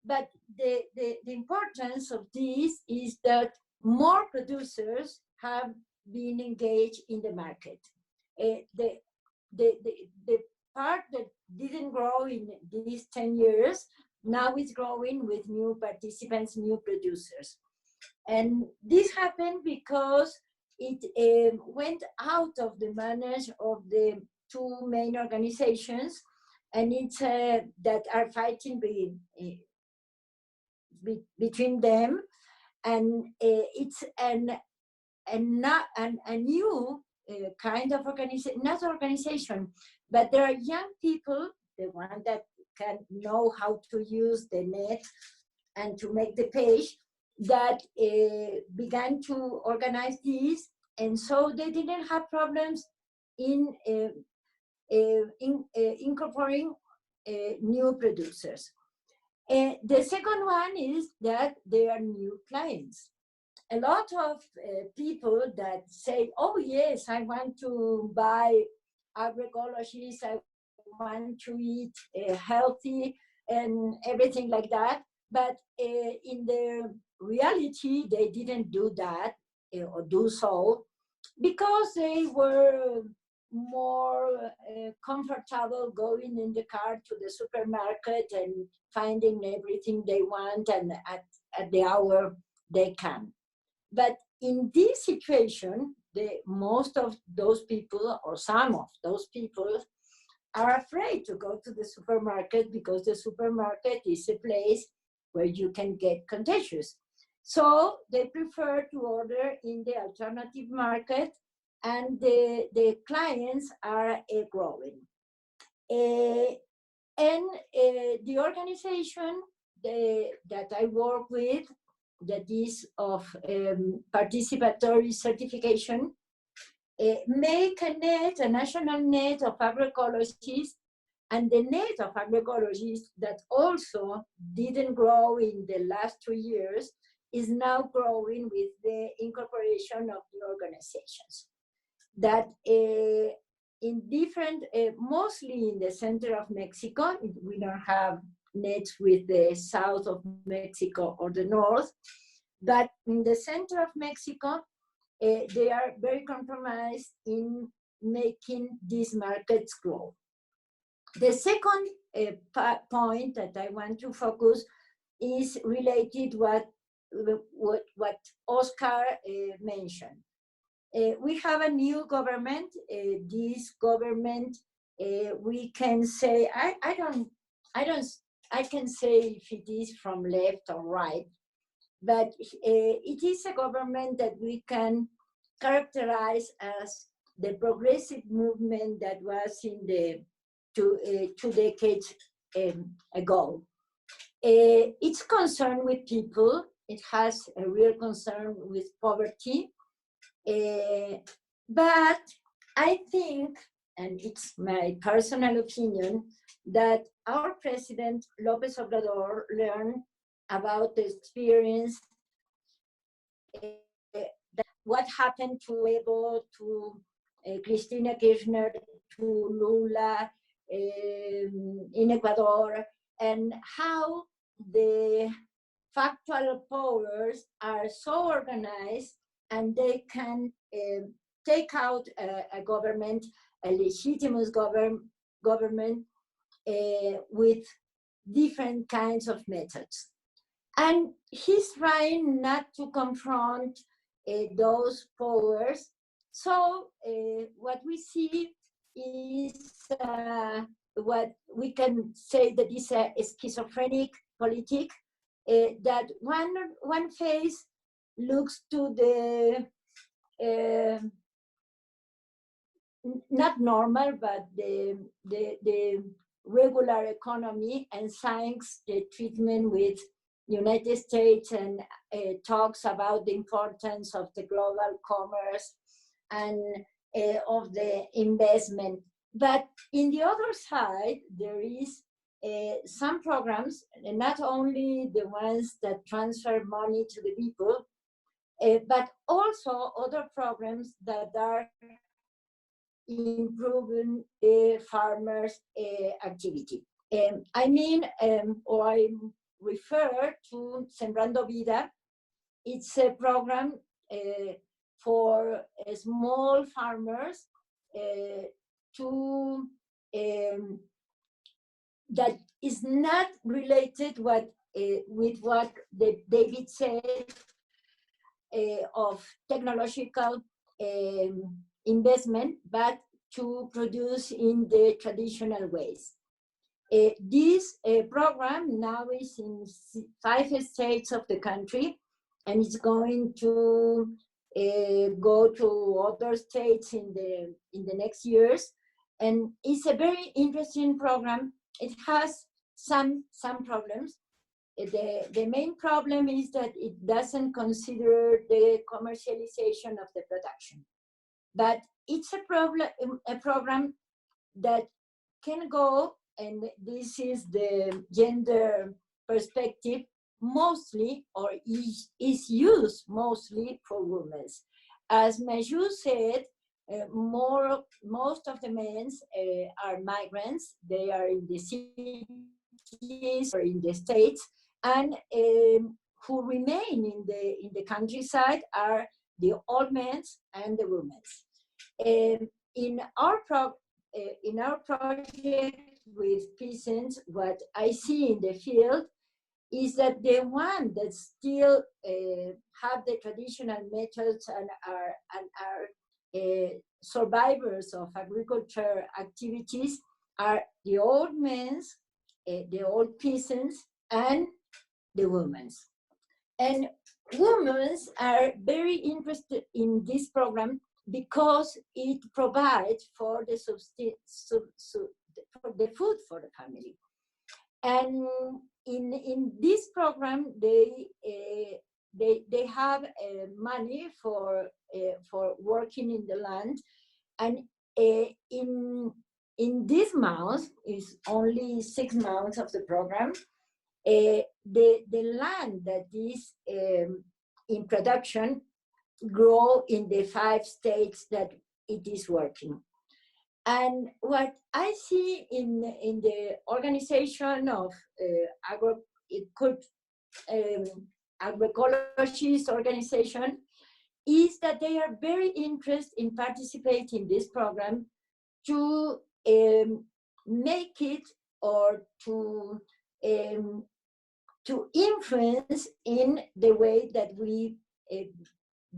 But the importance of this is that more producers have been engaged in the market. The part that didn't grow in these 10 years now is growing with new participants, new producers. And this happened because it went out of the manage of the 2 main organizations, and it's that are fighting between them, and it's a new kind of organization, not organization, but there are young people, the one that can know how to use the net and to make the page, that began to organize this, and so they didn't have problems in incorporating new producers. The second one is that there are new clients. A lot of people that say, oh yes, I want to buy agroecologists, I want to eat healthy and everything like that, but in the reality they didn't do that or do so because they were more comfortable going in the car to the supermarket and finding everything they want, and at the hour they can. But in this situation, most of those people, or some of those people, are afraid to go to the supermarket because the supermarket is a place where you can get contagious. So they prefer to order in the alternative market, and the clients are growing. And the organization that I work with, that is of participatory certification, make a net, a national net of agroecologists, and the net of agroecologists that also didn't grow in the last 2 years is now growing with the incorporation of the organizations. That in different, mostly in the center of Mexico, we don't have nets with the south of Mexico or the north, but in the center of Mexico, they are very compromised in making these markets grow. The second point that I want to focus is related what Oscar mentioned. We have a new government. This government, we can say, I can say if it is from left or right, but it is a government that we can characterize as the progressive movement that was in the 2 decades ago. It's concerned with people. It has a real concern with poverty. But I think, and it's my personal opinion, that our president, López Obrador, learned about the experience what happened to Evo, to Cristina Kirchner, to Lula in Ecuador, and how the factual powers are so organized and they can take out a government, a legitimate government with different kinds of methods. And he's trying not to confront those powers. So what we see is what we can say that is a schizophrenic politic, that one phase looks to the not normal, but the regular economy, and signs the treatment with United States, and talks about the importance of the global commerce and of the investment. But in the other side, there is some programs, not only the ones that transfer money to the people, but also other programs that are improving the farmers' activity. Or I refer to Sembrando Vida. It's a program for small farmers that is not related with what David said of technological investment, but to produce in the traditional ways. This program now is in 5 states of the country, and it's going to go to other states in the next years. And it's a very interesting program. It has some problems. The main problem is that it doesn't consider the commercialization of the production. But it's a program that can go, and this is the gender perspective, mostly, or is used mostly for women. As Mixiuhca said, most of the men are migrants. They are in the cities or in the states, and who remain in the countryside are the old men and the women. In our project with peasants, what I see in the field is that the one that still have the traditional methods and are survivors of agriculture activities are the old men, the old peasants, and the women. And women are very interested in this program because it provides for the food for the family. And in this program, they have money for working in the land, and in this month is only 6 months of the program. The land that is in production grow in the 5 states that it is working. And what I see in the organization of agroecologist organization is that they are very interested in participating in this program to make it, or to influence in the way that we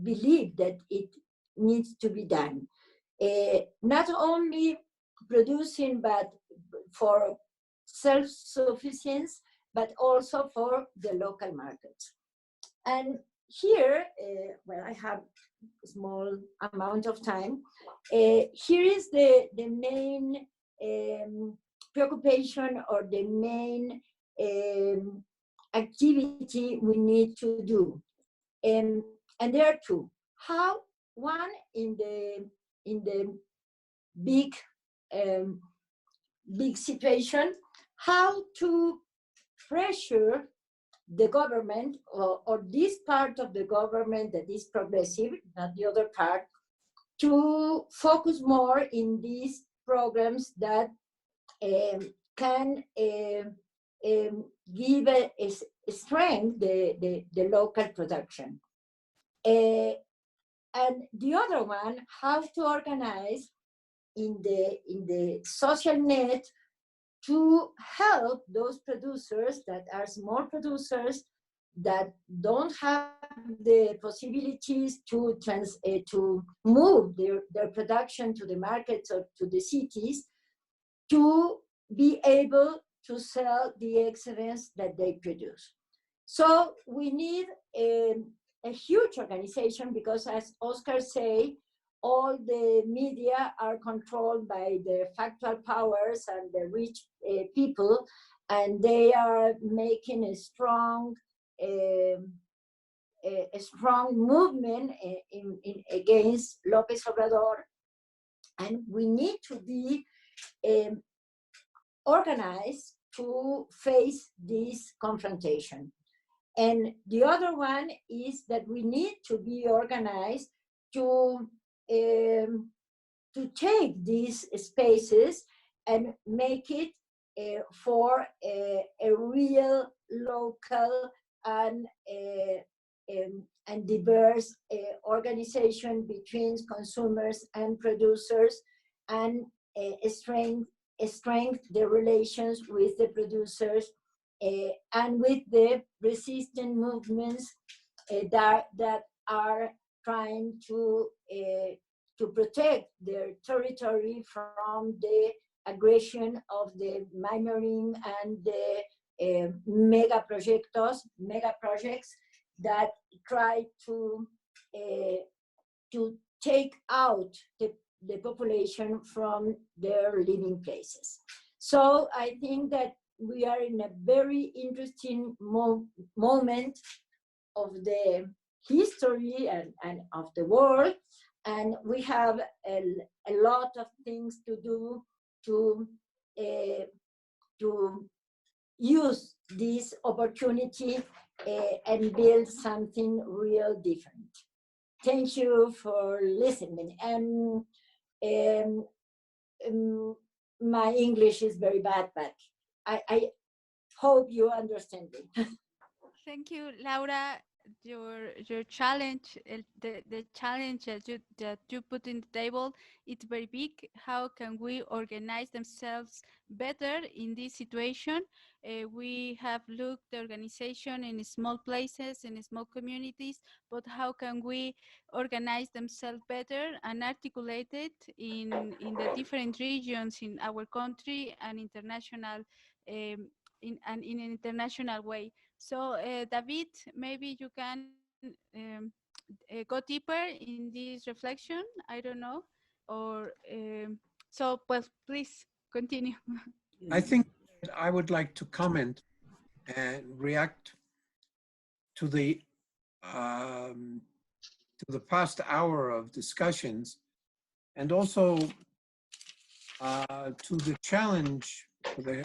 believe that it needs to be done. Not only producing, but for self-sufficiency, but also for the local markets. And here, well, I have a small amount of time. Here is the main preoccupation, or the main activity we need to do. And there are 2. How, one, in the big situation, how to pressure the government or this part of the government that is progressive, not the other part, to focus more in these programs that can give a strength the local production. And the other one, how to organize in the social net to help those producers that are small producers that don't have the possibilities to move their production to the markets or to the cities, to be able to sell the excellence that they produce. So we need a huge organization, because as Oscar say, all the media are controlled by the factual powers and the rich people, and they are making a strong movement against López Obrador, and we need to be organized to face this confrontation. And the other one is that we need to be organized to take these spaces and make it for a real local and diverse organization between consumers and producers, and strengthen the relations with the producers and with the resistant movements that are trying to protect their territory from the aggression of the minoring and the mega projects that try to take out the population from their living places. So I think that we are in a very interesting moment of the history and of the world, and we have a lot of things to do to use this opportunity and build something real different. Thank you for listening. And my English is very bad, but I hope you understand me. Thank you, Laura. Your challenge, the challenge that you put in the table, it's very big. How can we organize themselves better in this situation? We have looked the organization in small places, in small communities, but how can we organize themselves better and articulate it in the different regions in our country and international, in an international way? So David, maybe you can go deeper in this reflection. I don't know, or so. Well, please continue. I think that I would like to comment and react to the past hour of discussions, and also to the challenge, the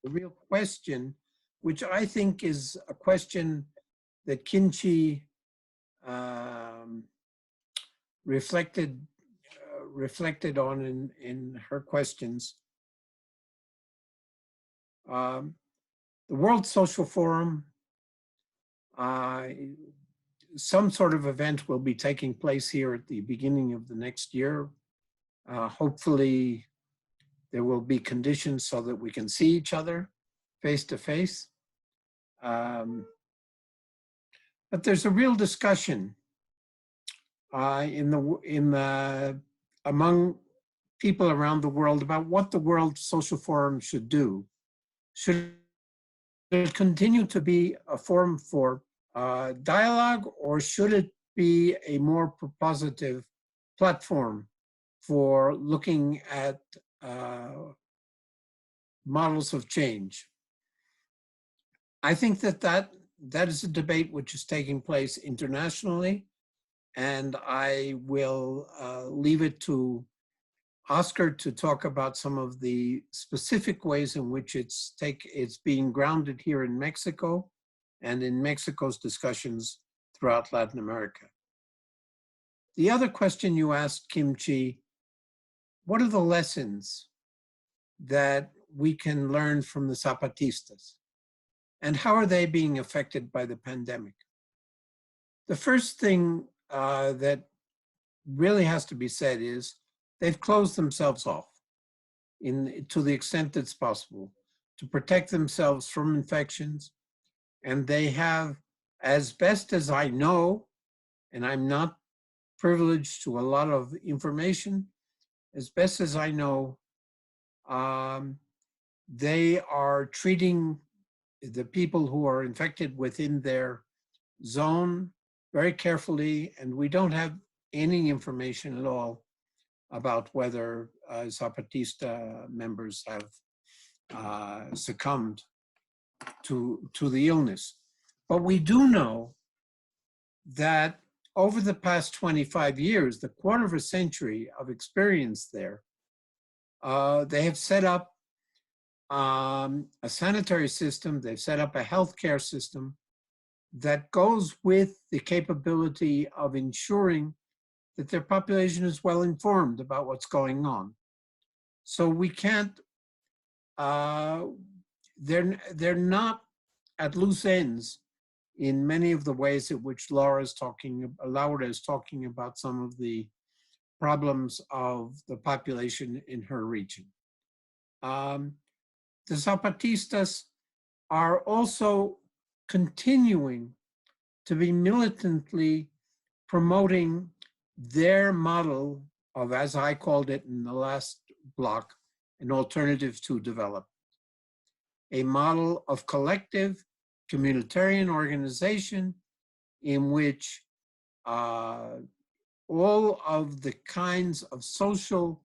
real question, which I think is a question that Kinchi reflected on in her questions. The World Social Forum, some sort of event will be taking place here at the beginning of the next year. Hopefully there will be conditions so that we can see each other face to face. But there's a real discussion among people around the world about what the World Social Forum should do. Should it continue to be a forum for dialogue, or should it be a more propositive platform for looking at models of change? I think that is a debate which is taking place internationally, and I will leave it to Oscar to talk about some of the specific ways in which it's being grounded here in Mexico, and in Mexico's discussions throughout Latin America. The other question you asked, Kimchi, what are the lessons that we can learn from the Zapatistas? And how are they being affected by the pandemic? The first thing that really has to be said is they've closed themselves off to the extent that's possible to protect themselves from infections. And they have, as best as I know, and I'm not privileged to a lot of information, as best as I know, they are treating the people who are infected within their zone very carefully, and we don't have any information at all about whether Zapatista members have succumbed to the illness. But we do know that over the past 25 years, the quarter of a century of experience there, they have set up a sanitary system, they've set up a healthcare system that goes with the capability of ensuring that their population is well informed about what's going on. So we can't, they're not at loose ends in many of the ways in which Laura is talking about some of the problems of the population in her region. The Zapatistas are also continuing to be militantly promoting their model of, as I called it in the last block, an alternative to development. A model of collective communitarian organization in which all of the kinds of social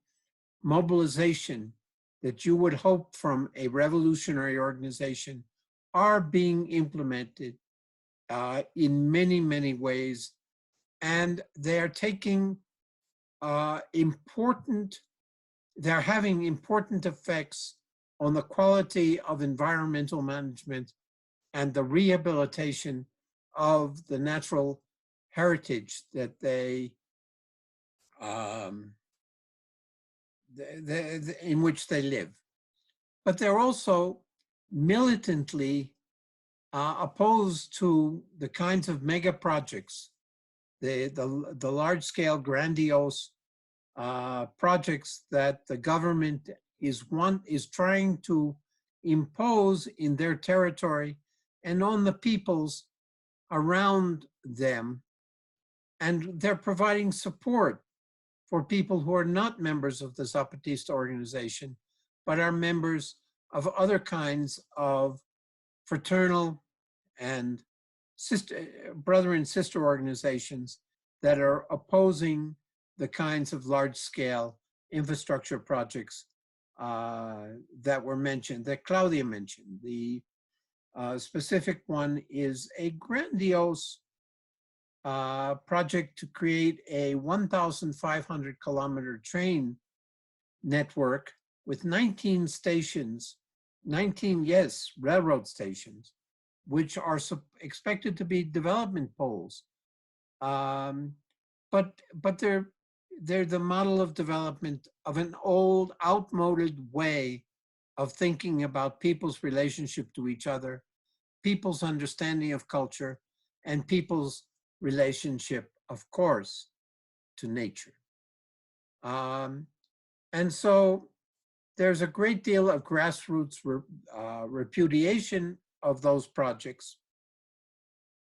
mobilization that you would hope from a revolutionary organization are being implemented in many, many ways. And they are taking they're having important effects on the quality of environmental management and the rehabilitation of the natural heritage that in which they live. But they're also militantly opposed to the kinds of mega projects, the large-scale grandiose projects that the government is trying to impose in their territory and on the peoples around them. And they're providing support for people who are not members of the Zapatista organization, but are members of other kinds of fraternal and brother and sister organizations that are opposing the kinds of large-scale infrastructure projects that were mentioned, that Claudia mentioned. The specific one is a grandiose project to create a 1,500 kilometer train network with 19 stations, 19, yes, railroad stations, which are expected to be development poles. But they're the model of development of an old, outmoded way of thinking about people's relationship to each other, people's understanding of culture, and people's relationship, of course, to nature. And so there's a great deal of grassroots repudiation of those projects.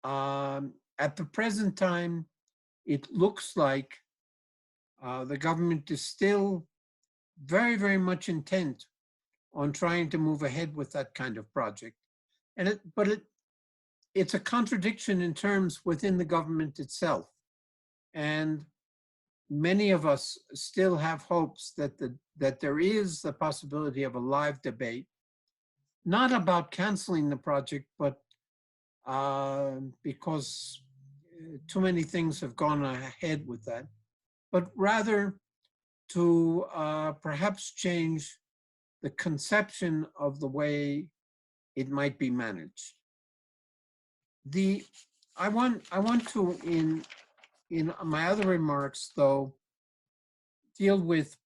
At the present time, it looks like the government is still very, very much intent on trying to move ahead with that kind of project. But it's a contradiction in terms within the government itself. And many of us still have hopes that there is the possibility of a live debate, not about canceling the project, but because too many things have gone ahead with that, but rather to perhaps change the conception of the way it might be managed. I want to in my other remarks though deal with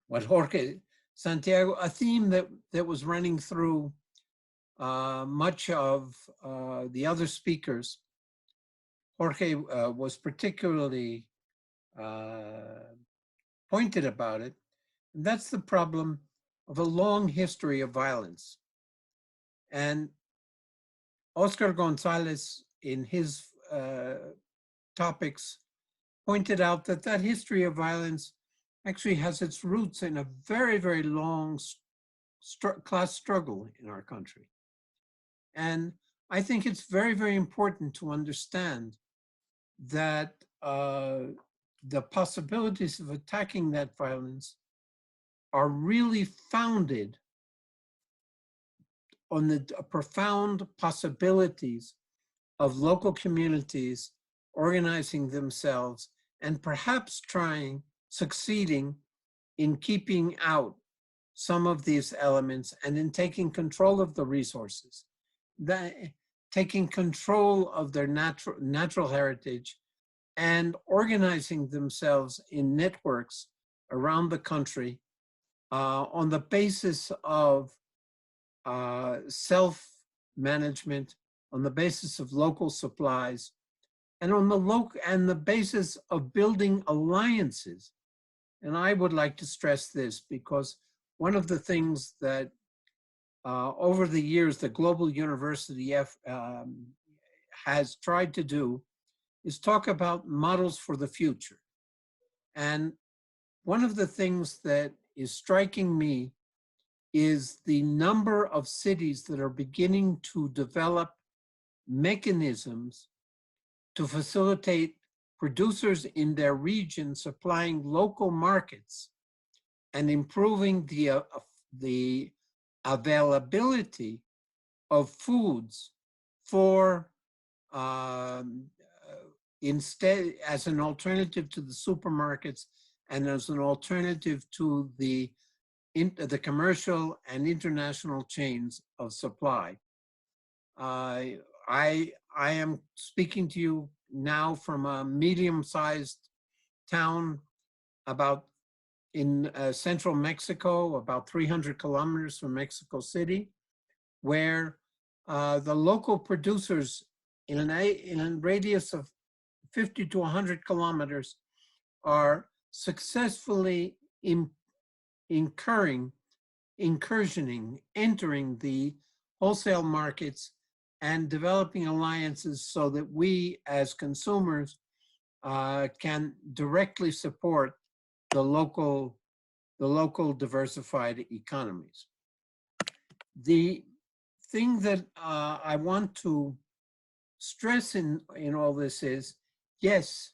what Jorge Santiago, a theme that was running through much of the other speakers. Jorge was particularly pointed about it, and that's the problem of a long history of violence. And Oscar Gonzalez, in his topics, pointed out that that history of violence actually has its roots in a very, very long class struggle in our country. And I think it's very, very important to understand that the possibilities of attacking that violence are really founded on the profound possibilities of local communities organizing themselves and perhaps succeeding in keeping out some of these elements and in taking control of the resources, taking control of their natural heritage and organizing themselves in networks around the country on the basis of self-management, on the basis of local supplies, and on the basis of building alliances. And I would like to stress this because one of the things that over the years the Global University has tried to do is talk about models for the future. And one of the things that is striking me is the number of cities that are beginning to develop mechanisms to facilitate producers in their region supplying local markets and improving the availability of foods for instead as an alternative to the supermarkets and as an alternative to the commercial and international chains of supply. I am speaking to you now from a medium-sized town in central Mexico, about 300 kilometers from Mexico City, where the local producers in a radius of 50 to 100 kilometers are successfully entering the wholesale markets and developing alliances so that we as consumers can directly support the local diversified economies. The thing that I want to stress in all this is, yes,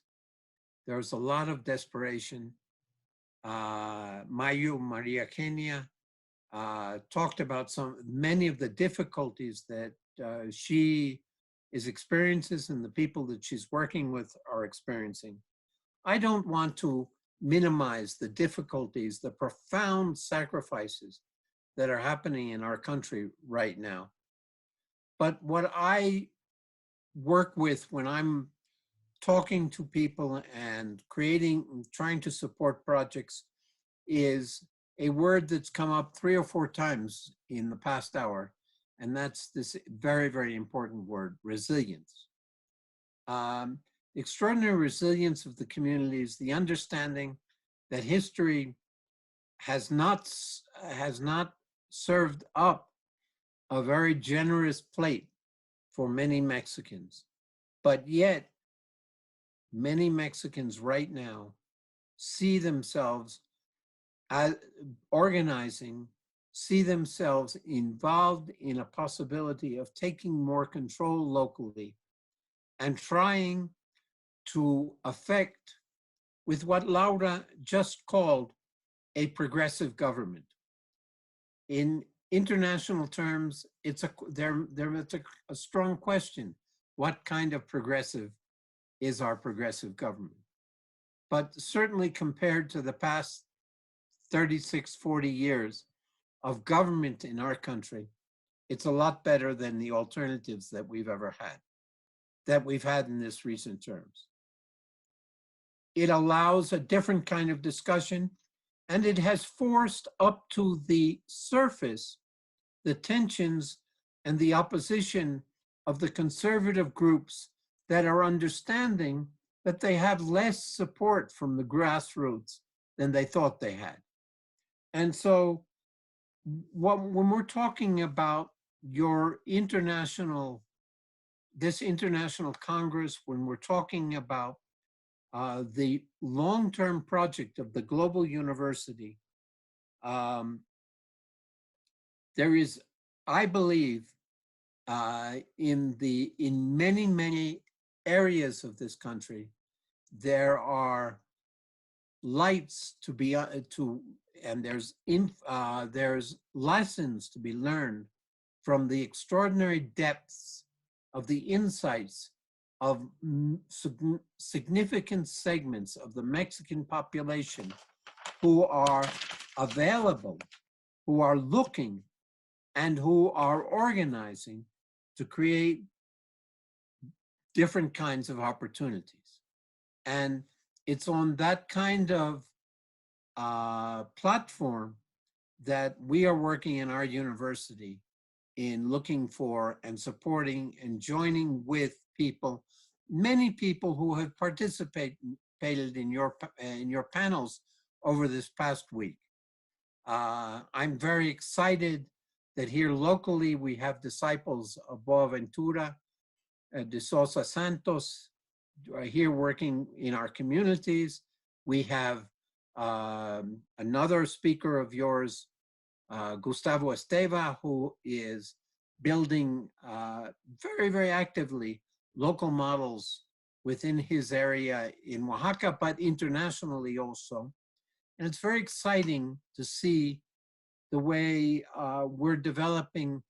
there's a lot of desperation. María Eugenia talked about many of the difficulties that she is experiencing and the people that she's working with are experiencing. I don't want to minimize the difficulties, the profound sacrifices that are happening in our country right now. But what I work with when I'm talking to people and trying to support projects is a word that's come up 3 or 4 times in the past hour, and that's this very, very important word, resilience. Extraordinary resilience of the communities, the understanding that history has not served up a very generous plate for many Mexicans, but yet many Mexicans right now see themselves as organizing, see themselves involved in a possibility of taking more control locally and trying to affect with what Laura just called a progressive government. In international terms, it's a strong question. What kind of progressive is our progressive government? But certainly compared to the past 36, 40 years of government in our country, it's a lot better than the alternatives that we've ever had. that we've had in this recent terms. It allows a different kind of discussion, and it has forced up to the surface the tensions and the opposition of the conservative groups that are understanding that they have less support from the grassroots than they thought they had. And so when we're talking about this international Congress, when we're talking about the long-term project of the global university, there is, I believe, in many, many areas of this country, there are lights to be and there's lessons to be learned from the extraordinary depths of the insights of significant segments of the Mexican population who are available, who are looking, and who are organizing to create different kinds of opportunities. And it's on that kind of platform that we are working in our university in looking for and supporting and joining with people, many people who have participated in your panels over this past week. I'm very excited that here locally we have disciples of Boaventura de Sosa Santos here working in our communities. We have another speaker of yours, Gustavo Esteva, who is building very, very actively local models within his area in Oaxaca, but internationally also. And it's very exciting to see the way we're developing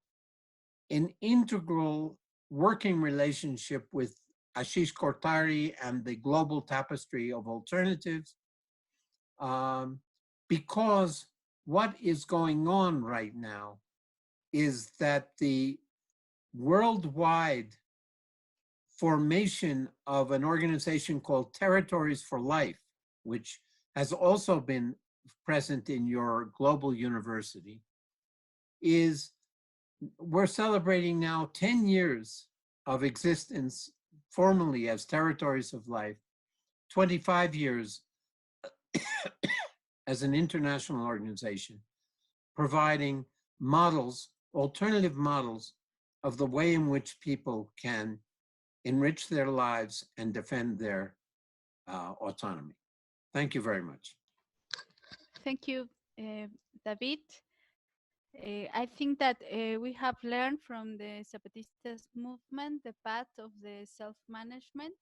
an integral working relationship with Ashish Kortari and the global tapestry of alternatives, because what is going on right now is that the worldwide formation of an organization called Territories for Life, which has also been present in your global university, we're celebrating now 10 years of existence formally as Territories of Life, 25 years as an international organization, providing models, alternative models of the way in which people can enrich their lives and defend their autonomy. Thank you very much. Thank you, David. I think that we have learned from the Zapatistas movement the path of the self-management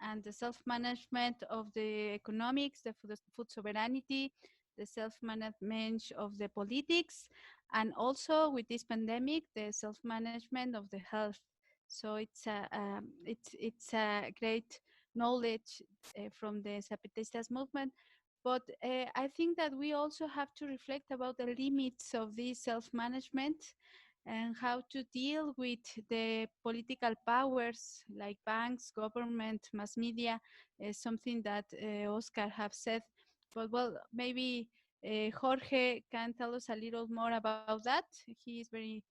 and the self-management of the economics, the food sovereignty, the self-management of the politics, and also with this pandemic, the self-management of the health. So it's a great knowledge from the Zapatistas movement. But I think that we also have to reflect about the limits of this self-management and how to deal with the political powers like banks, government, mass media, something that Oscar have said. But well, maybe Jorge can tell us a little more about that. He is very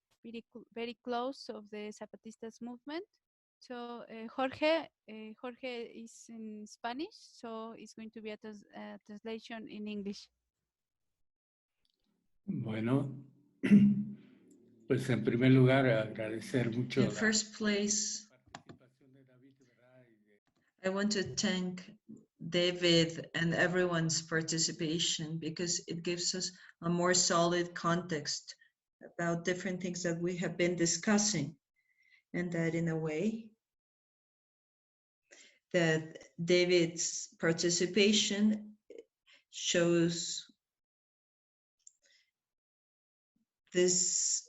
close of the Zapatistas movement. So Jorge is in Spanish, so it's going to be a translation in English. Bueno, pues en primer lugar agradecer mucho. In first place, I want to thank David and everyone's participation because it gives us a more solid context about different things that we have been discussing. And that in a way that David's participation shows this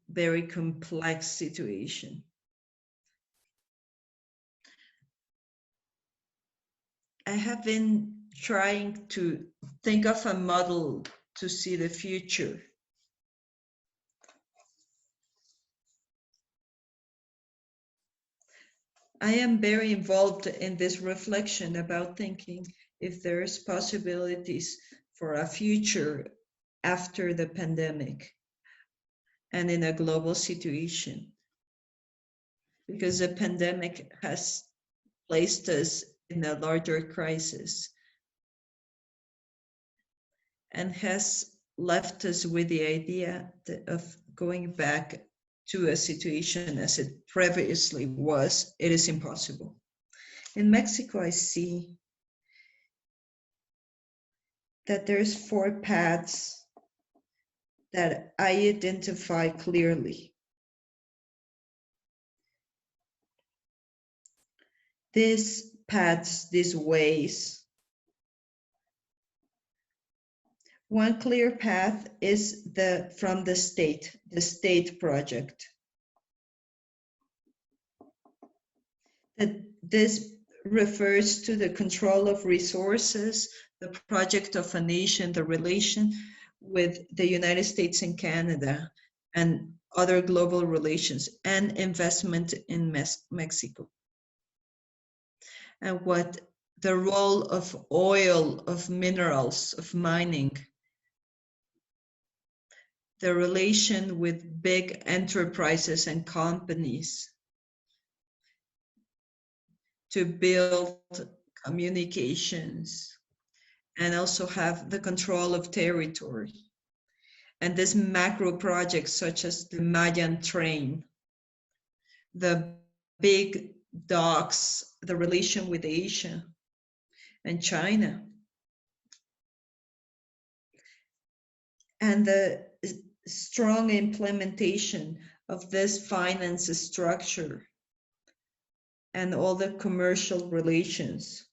very complex situation. I have been trying to think of a model to see the future. I am very involved in this reflection about thinking if there's possibilities for a future after the pandemic and in a global situation. Because the pandemic has placed us in a larger crisis and has left us with the idea of going back to a situation as it previously was. It is impossible. In Mexico, I see that there's 4 paths that I identify clearly. These paths, these ways. One clear path is from the state project. This refers to the control of resources, the project of a nation, the relation with the United States and Canada, and other global relations, and investment in Mexico. And what the role of oil, of minerals, of mining, the relation with big enterprises and companies to build communications and also have the control of territory. And these macro projects such as the Mayan train, the big docks, the relation with Asia and China, and the strong implementation of this finance structure and all the commercial relations.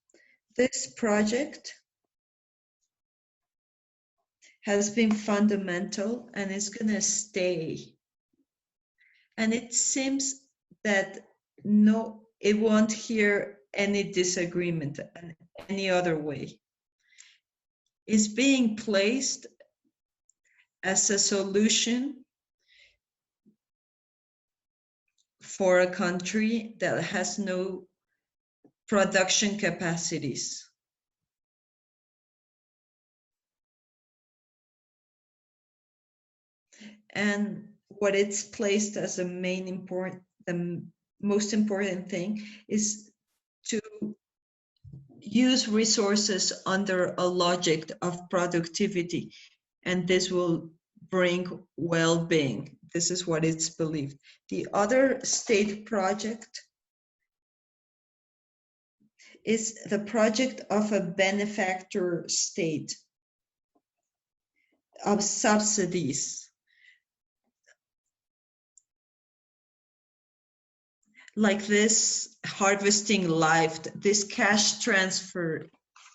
This project has been fundamental and is going to stay. And it seems that it won't hear any disagreement in any other way. It's being placed as a solution for a country that has no production capacities. And what it's placed as the most important thing is to use resources under a logic of productivity, and this will bring well-being. This is what it's believed. The other state project is the project of a benefactor state, of subsidies. Like this Harvesting Life, this cash transfer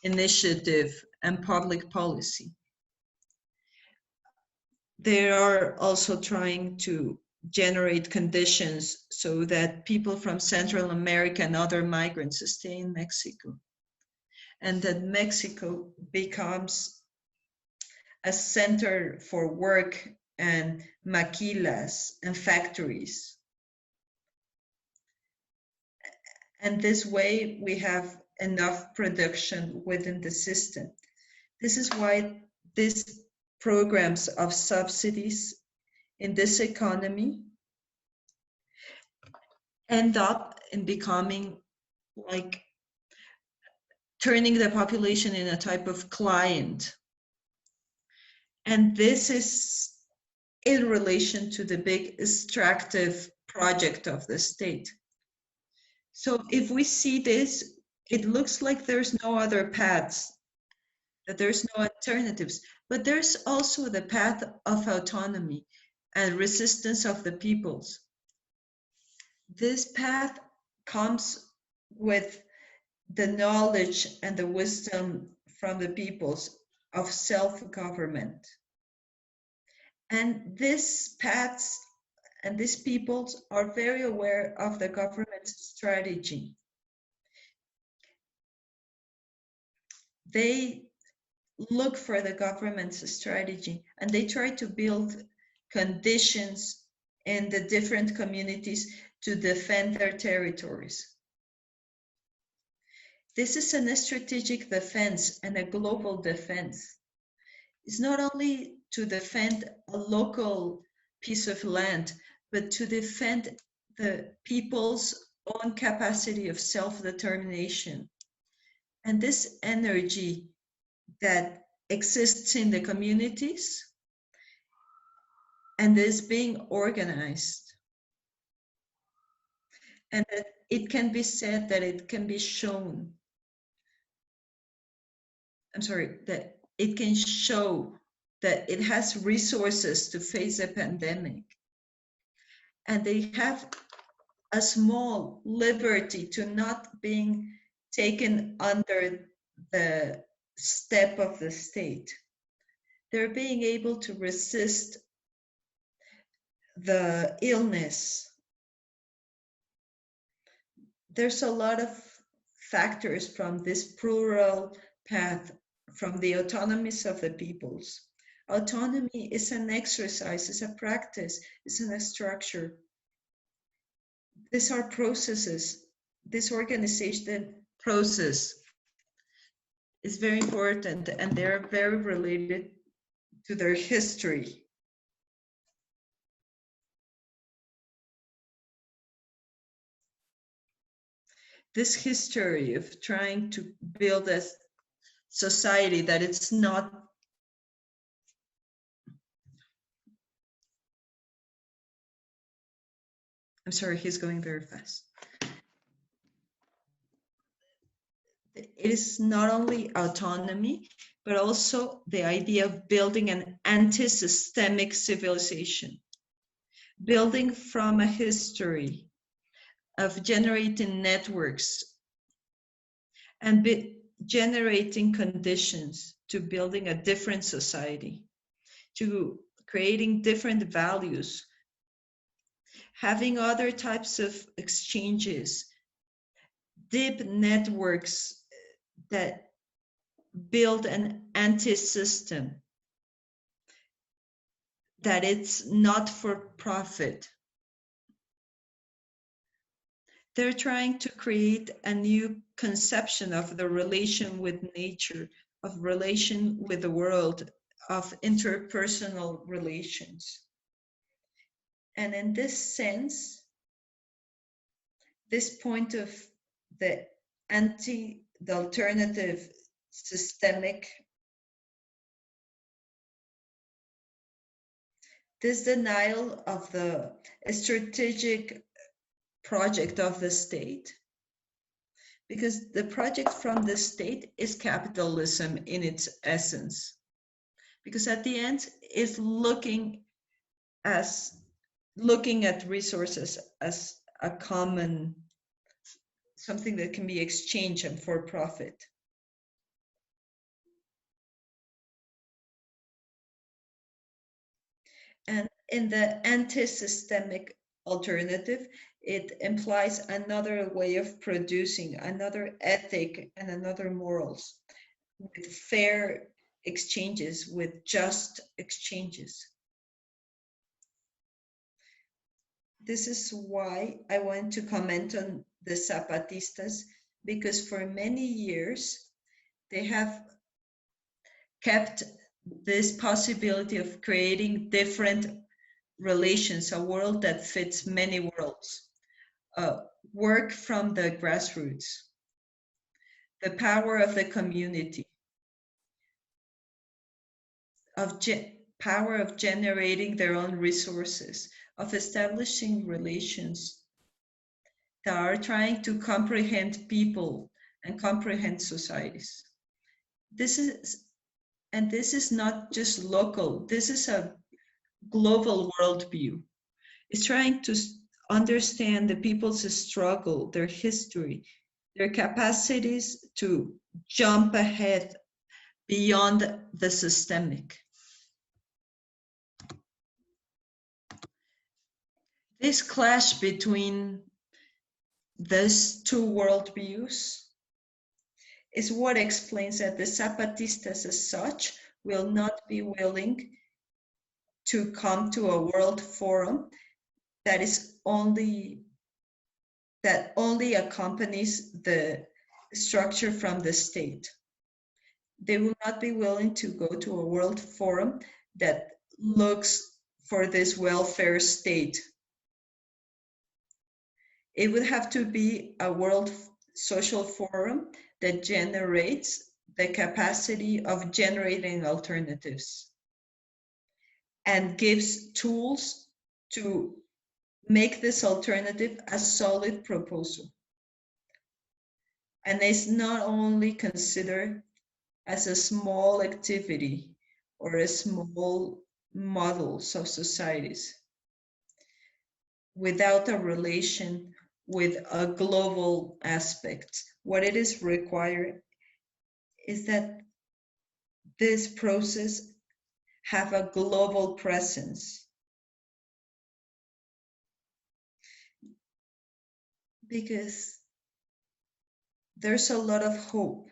initiative and public policy. They are also trying to generate conditions so that people from Central America and other migrants stay in Mexico, and that Mexico becomes a center for work and maquilas and factories. And this way we have enough production within the system. This is why these programs of subsidies in this economy end up in becoming like turning the population in a type of client. And this is in relation to the big extractive project of the state. So if we see this, it looks like there's no other paths, that there's no alternatives, but there's also the path of autonomy and resistance of the peoples. This path comes with the knowledge and the wisdom from the peoples of self-government. And these paths and these peoples are very aware of the government's strategy. They look for the government's strategy and they try to build conditions in the different communities to defend their territories. This is a strategic defense and a global defense. It's not only to defend a local piece of land, but to defend the people's own capacity of self-determination. And this energy that exists in the communities and is being organized. And that it can be said that it can be shown. That it can show that it has resources to face a pandemic. And they have a small liberty to not being taken under the step of the state. They're being able to resist the illness. There's a lot of factors from this plural path, from the autonomies of the peoples. Autonomy is an exercise, is a practice, is a structure. These are processes. This organization process is very important, and they're very related to their history. This history of trying to build a society that it's not I'm sorry, he's going very fast. It is not only autonomy, but also the idea of building an anti-systemic civilization, building from a history of generating networks and generating conditions to building a different society, to creating different values, having other types of exchanges, deep networks that build an anti-system, that it's not for profit. They're trying to create a new conception of the relation with nature, of relation with the world, of interpersonal relations. And in this sense, this point of the alternative systemic, this denial of the strategic project of the state, because the project from the state is capitalism in its essence, because at the end it's looking at resources as a common, something that can be exchanged and for profit. And in the anti-systemic alternative, it implies another way of producing, another ethic and another morals, with fair exchanges, with just exchanges. This is why I want to comment on the Zapatistas, because for many years they have kept this possibility of creating different relations, a world that fits many worlds. Work from the grassroots, the power of the community, of power of generating their own resources, of establishing relations that are trying to comprehend people and comprehend societies. This is not just local, this is a global worldview. It's trying to understand the people's struggle, their history, their capacities to jump ahead beyond the systemic. This clash between these two worldviews is what explains that the Zapatistas as such will not be willing to come to a world forum that only accompanies the structure from the state. They will not be willing to go to a world forum that looks for this welfare state. It would have to be a world social forum that generates the capacity of generating alternatives and gives tools to make this alternative a solid proposal. And it's not only considered as a small activity or a small models of societies without a relation with a global aspect. What it is required is that this process have a global presence. Because there's a lot of hope.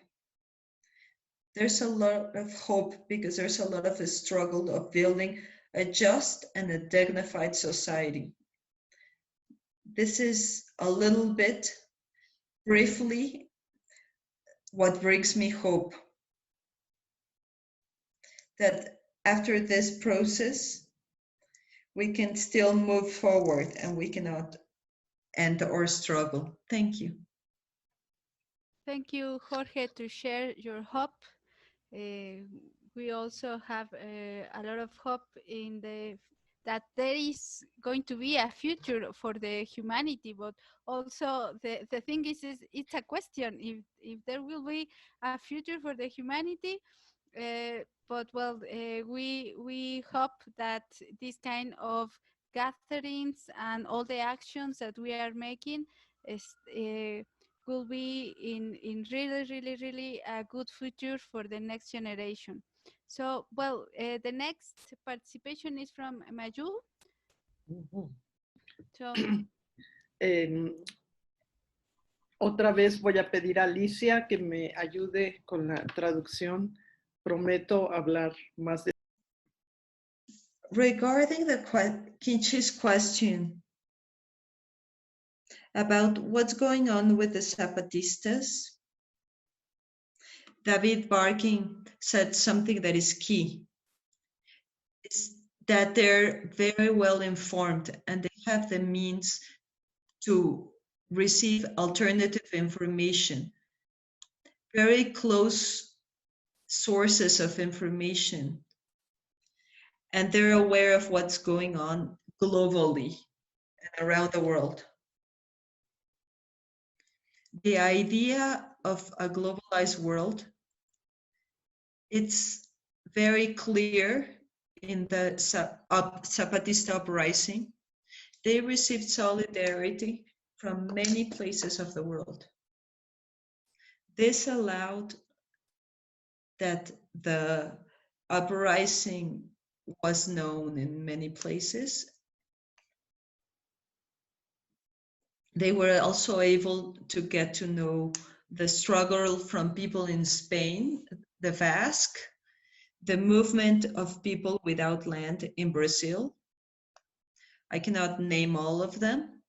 There's a lot of hope because there's a lot of a struggle of building a just and a dignified society. This is a little bit, briefly, what brings me hope. That after this process, we can still move forward and we cannot end our struggle. Thank you. Thank you, Jorge, to share your hope. We also have a lot of hope in that there is going to be a future for the humanity, but also the thing is it's a question if there will be a future for the humanity. But well, we hope that this kind of gatherings and all the actions that we are making is will be in really a good future for the next generation. So, well, the next participation is from Mayu. So, Otra vez voy a pedir a Alicia que me ayude con la traducción. Prometo hablar más de... Regarding the Kinchi's question about what's going on with the Zapatistas, David Barkin said something that is key. It's that they're very well informed and they have the means to receive alternative information, very close sources of information, and they're aware of what's going on globally and around the world. The idea of a globalized world, it's very clear in the Zapatista uprising. They received solidarity from many places of the world. This allowed that the uprising was known in many places. They were also able to get to know the struggle from people in Spain, the Basque, the movement of people without land in Brazil. I cannot name all of them.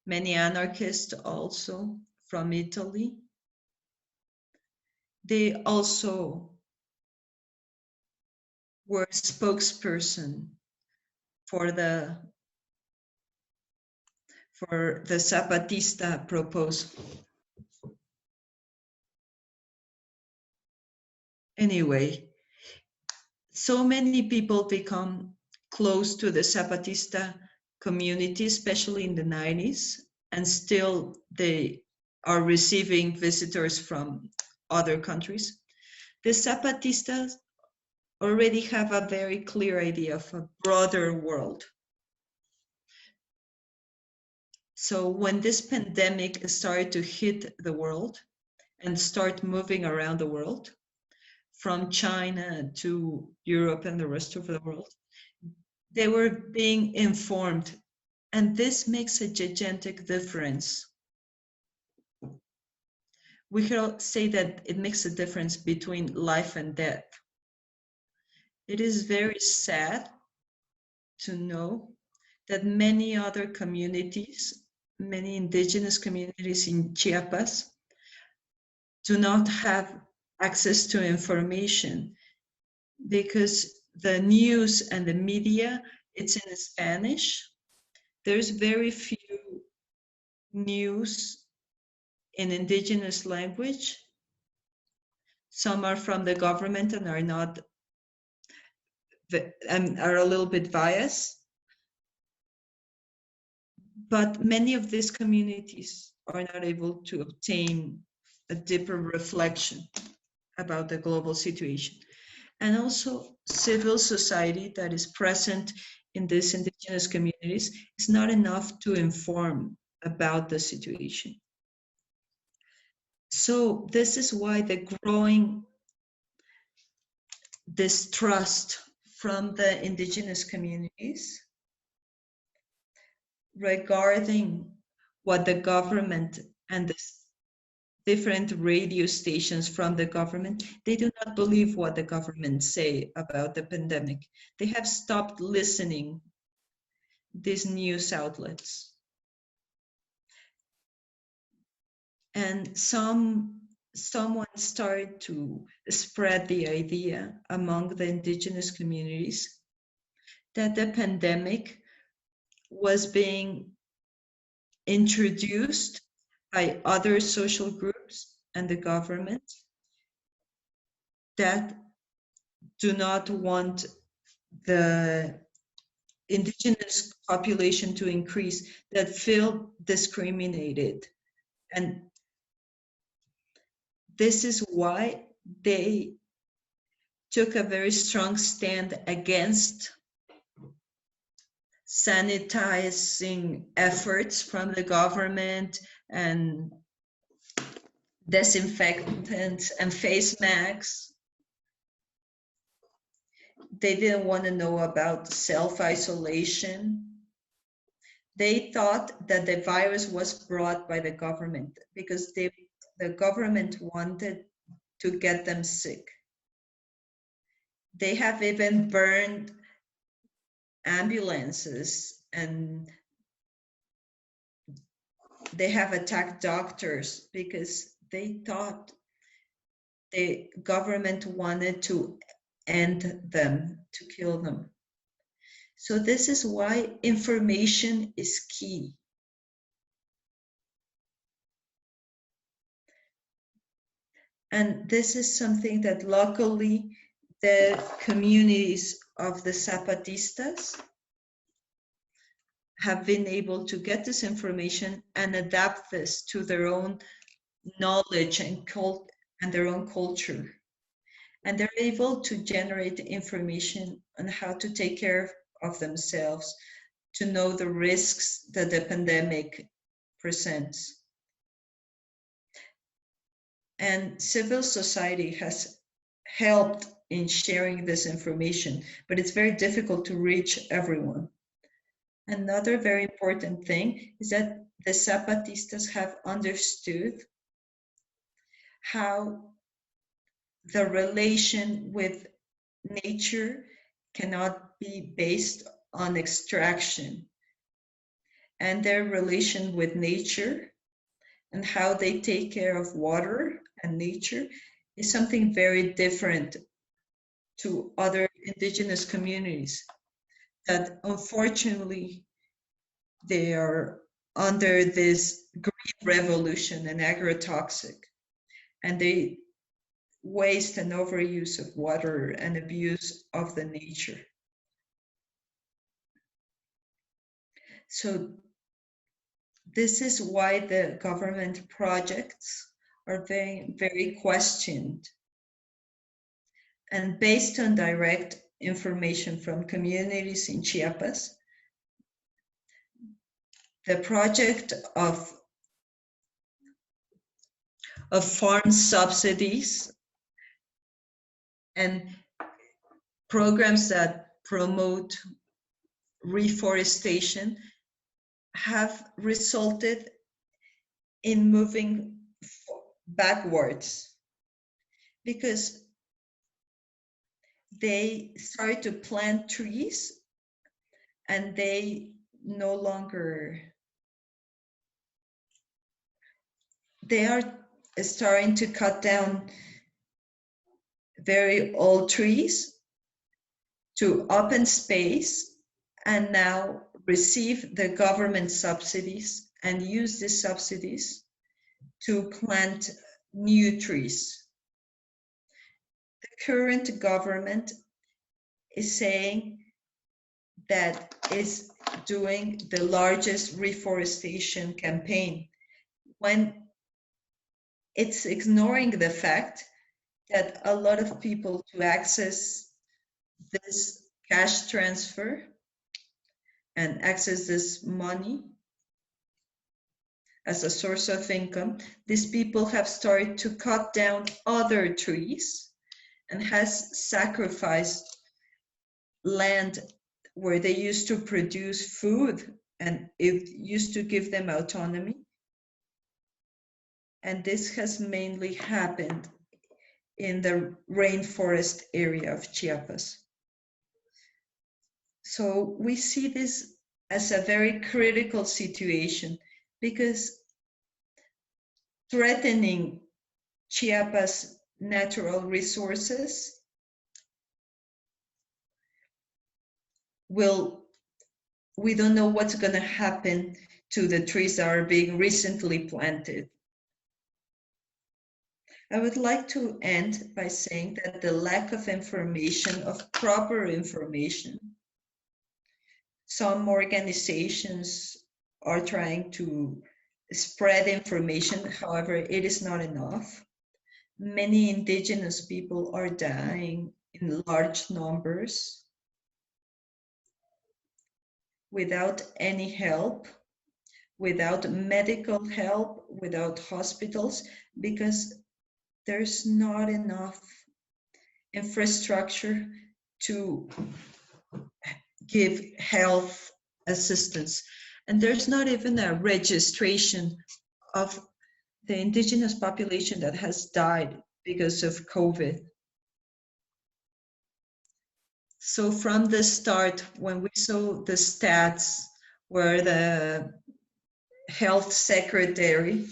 Many anarchists also from Italy. They also were spokesperson for the Zapatista proposal. Anyway, so many people become close to the Zapatista community, especially in the 90s, and still they are receiving visitors from other countries. The Zapatistas already have a very clear idea of a broader world. So when this pandemic started to hit the world and start moving around the world, from China to Europe and the rest of the world, they were being informed, and this makes a gigantic difference. We can say that it makes a difference between life and death. It is very sad to know that many other communities, many indigenous communities in Chiapas, do not have access to information because the news and the media, it's in Spanish. There's very few news in indigenous language. Some are from the government and are not, and are a little bit biased. But many of these communities are not able to obtain a deeper reflection about the global situation. And also civil society that is present in these indigenous communities is not enough to inform about the situation. So this is why the growing distrust from the indigenous communities regarding what the government and the different radio stations from the government, they do not believe what the government say about the pandemic. They have stopped listening these news outlets. And someone started to spread the idea among the indigenous communities that the pandemic was being introduced by other social groups and the government that do not want the indigenous population to increase, that feel discriminated. And this is why they took a very strong stand against sanitizing efforts from the government and disinfectants and face masks. They didn't want to know about self-isolation. They thought that the virus was brought by the government because the government wanted to get them sick. They have even burned ambulances and they have attacked doctors because they thought the government wanted to end them, to kill them. So this is why information is key. And this is something that luckily the communities of the Zapatistas have been able to get this information and adapt this to their own knowledge and their own culture. And they're able to generate information on how to take care of themselves, to know the risks that the pandemic presents. And civil society has helped in sharing this information, but it's very difficult to reach everyone. Another very important thing is that the Zapatistas have understood how the relation with nature cannot be based on extraction, and their relation with nature and how they take care of water and nature is something very different to other indigenous communities that unfortunately they are under this green revolution and agrotoxic, and they waste and overuse of water and abuse of the nature. So this is why the government projects are very, very questioned. And based on direct information from communities in Chiapas, the project of farm subsidies and programs that promote reforestation have resulted in moving backwards because they started to plant trees and they no longer, they are starting to cut down very old trees to open space and now receive the government subsidies and use these subsidies to plant new trees. The current government is saying that is doing the largest reforestation campaign when it's ignoring the fact that a lot of people to access this cash transfer and access this money as a source of income, these people have started to cut down other trees and has sacrificed land where they used to produce food and it used to give them autonomy. And this has mainly happened in the rainforest area of Chiapas. So we see this as a very critical situation because threatening Chiapas' natural resources we don't know what's going to happen to the trees that are being recently planted. I would like to end by saying that the lack of information, of proper information, some organizations are trying to spread information, however, it is not enough. Many indigenous people are dying in large numbers without any help, without medical help, without hospitals, because there's not enough infrastructure to give health assistance. And there's not even a registration of the indigenous population that has died because of COVID. So from the start, when we saw the stats where the health secretary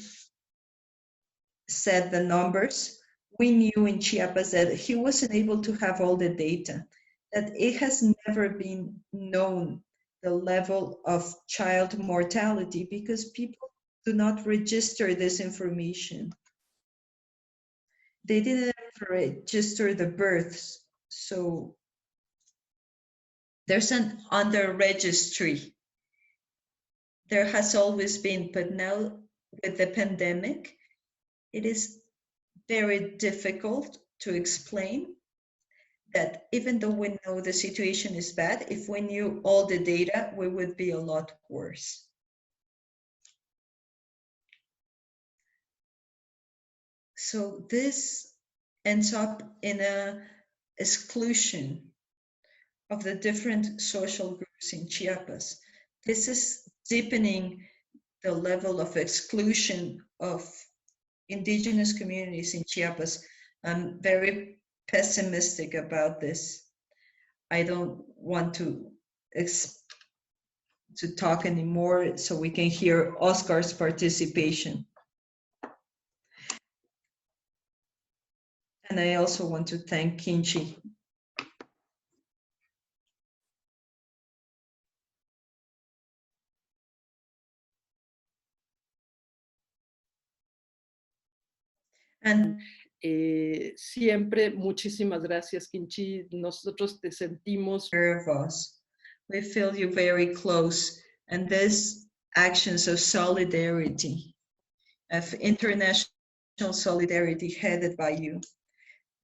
said the numbers, we knew in Chiapas that he wasn't able to have all the data, that it has never been known the level of child mortality because people do not register this information. They didn't register the births, so there's an under registry. There has always been, but now with the pandemic, it is very difficult to explain that even though we know the situation is bad, if we knew all the data, we would be a lot worse. So this ends up in an exclusion of the different social groups in Chiapas. This is deepening the level of exclusion of indigenous communities in Chiapas. I'm very pessimistic about this. I don't want to talk anymore so we can hear Oscar's participation. And I also want to thank Kinchi. And siempre, muchísimas gracias, Kinchi. Nosotros te sentimos. Of us. We feel you very close. And these actions of solidarity, of international solidarity headed by you,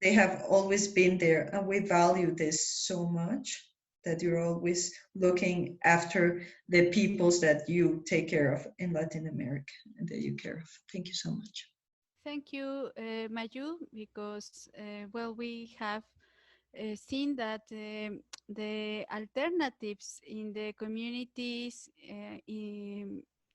they have always been there. And we value this so much, that you're always looking after the peoples that you take care of in Latin America and that you care of. Thank you so much. Thank you, Mayu, because, well, we have seen that the alternatives in the communities,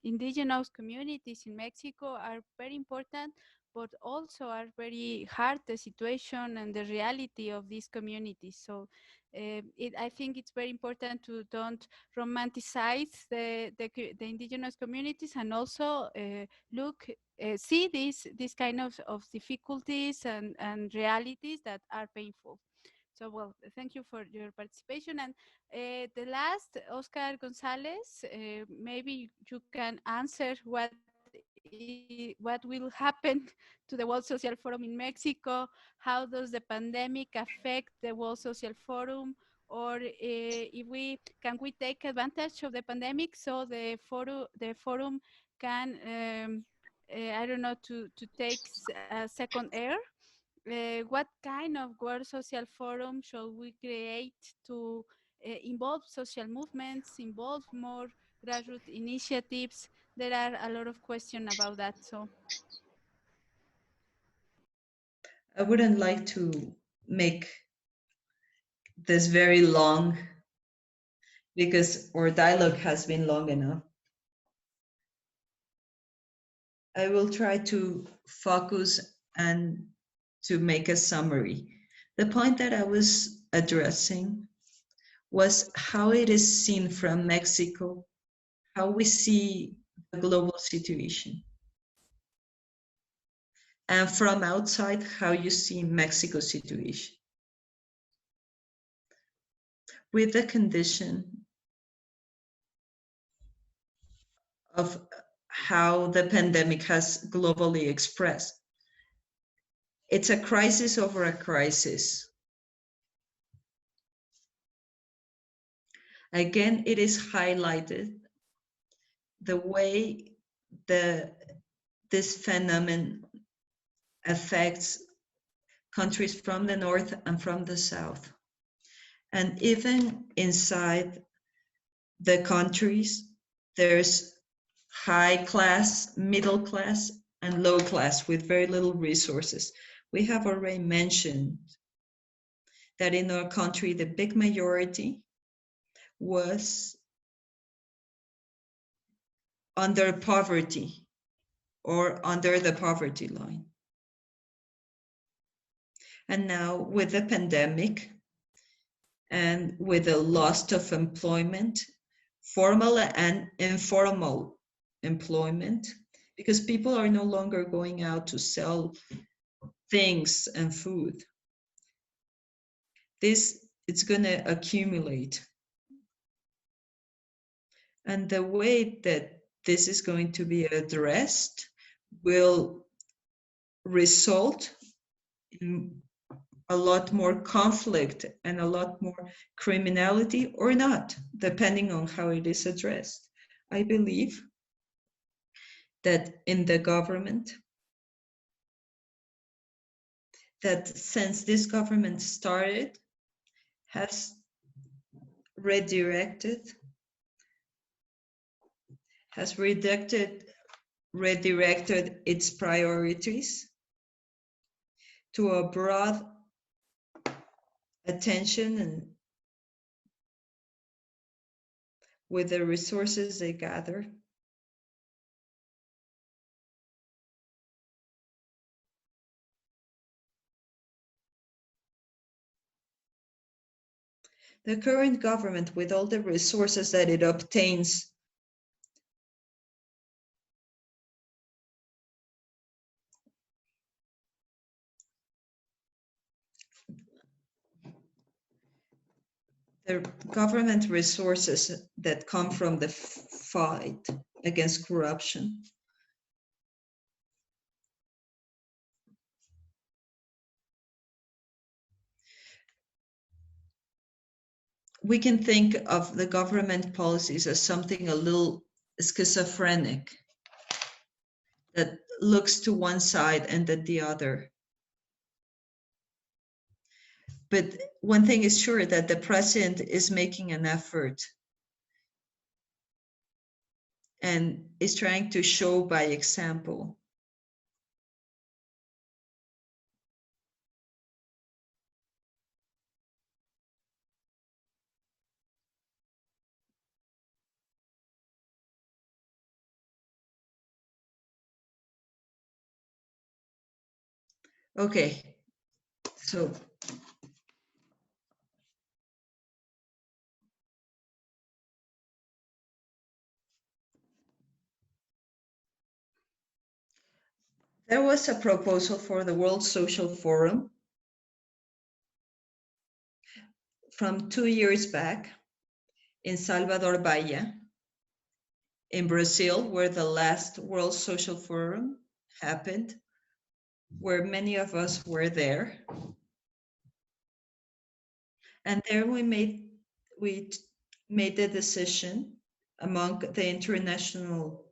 indigenous communities in Mexico are very important, but also are very hard, the situation and the reality of these communities. So I think it's very important to don't romanticize the indigenous communities, and also see these kind of difficulties and realities that are painful. So, well, thank you for your participation. And the last, Oscar Gonzalez, maybe you can answer what will happen to the World Social Forum in Mexico. How does the pandemic affect the World Social Forum? Or if can we take advantage of the pandemic so the forum can, I don't know, to take a second air? What kind of World Social Forum should we create to involve social movements, involve more grassroots initiatives? There are a lot of questions about that. So I wouldn't like to make this very long because our dialogue has been long enough. I will try to focus and to make a summary. The point that I was addressing was how it is seen from Mexico, how we see the global situation. And from outside, how you see Mexico's situation. With the condition of how the pandemic has globally expressed. It's a crisis over a crisis. Again, it is highlighted the way this phenomenon affects countries from the north and from the south. And even inside the countries, there's high class, middle class, and low class with very little resources. We have already mentioned that in our country, the big majority was under poverty or under the poverty line. And now with the pandemic and with the loss of employment, formal and informal employment, because people are no longer going out to sell things and food. It's going to accumulate. And the way that this is going to be addressed will result in a lot more conflict and a lot more criminality, or not, depending on how it is addressed. I believe that in the government, that since this government started, has redirected its priorities to a broad attention and with the resources they gather. The current government, with all the resources that it obtains, the government resources that come from the fight against corruption, we can think of the government policies as something a little schizophrenic, that looks to one side and then the other. But one thing is sure, that the president is making an effort and is trying to show by example. Okay, so There was a proposal for the World Social Forum from 2 years back in Salvador Bahia, in Brazil, where the last World Social Forum happened, where many of us were there. And there we made the decision among the international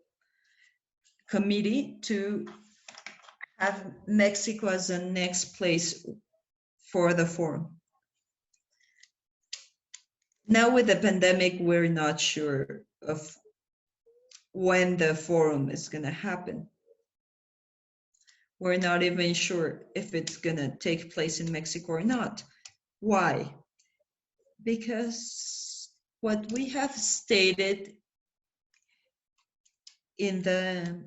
committee to have Mexico as the next place for the forum. Now with the pandemic, we're not sure of when the forum is going to happen. We're not even sure if it's going to take place in Mexico or not. Why? Because what we have stated in the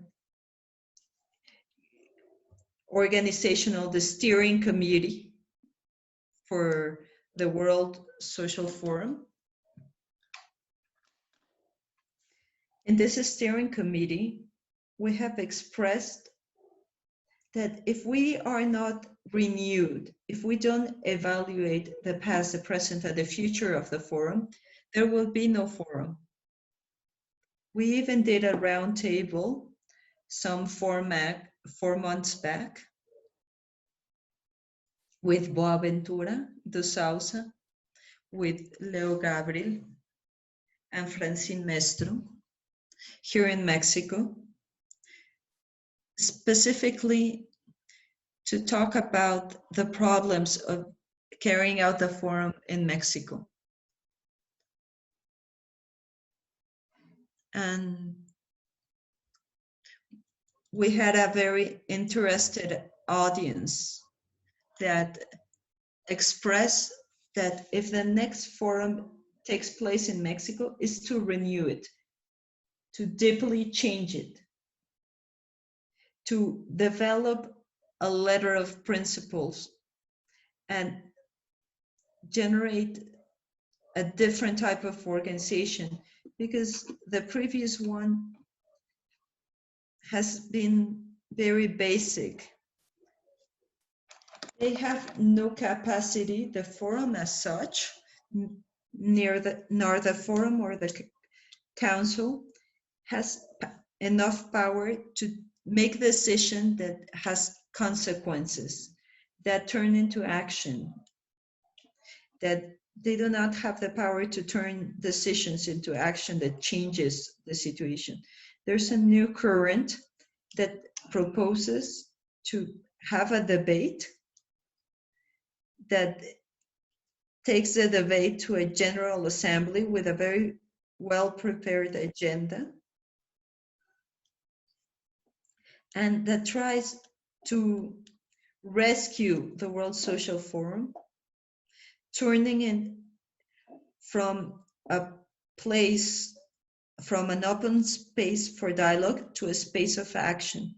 the steering committee for the World Social Forum. In this steering committee, we have expressed that if we are not renewed, if we don't evaluate the past, the present, and the future of the forum, there will be no forum. We even did a round table some 4 months back with Boaventura do Sousa, with Leo Gabriel, and Francine Mestro here in Mexico, specifically to talk about the problems of carrying out the forum in Mexico. And we had a very interested audience that expressed that if the next forum takes place in Mexico, is to renew it, to deeply change it, to develop a letter of principles and generate a different type of organization, because the previous one has been very basic. They have no capacity, the forum as such, nor the forum or the council has enough power to make decision that has consequences, that turn into action, that they do not have the power to turn decisions into action that changes the situation. There's a new current that proposes to have a debate that takes the debate to a general assembly with a very well-prepared agenda, and that tries to rescue the World Social Forum, turning it from a place, from an open space for dialogue to a space of action.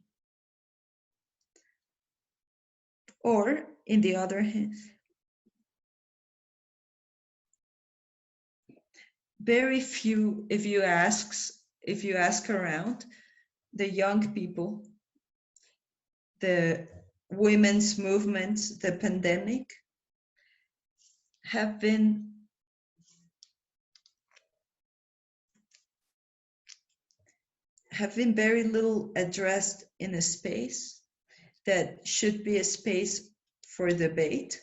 Or, in the other hand, very few, if you ask around, the young people, the women's movements, the pandemic, have been very little addressed in a space that should be a space for debate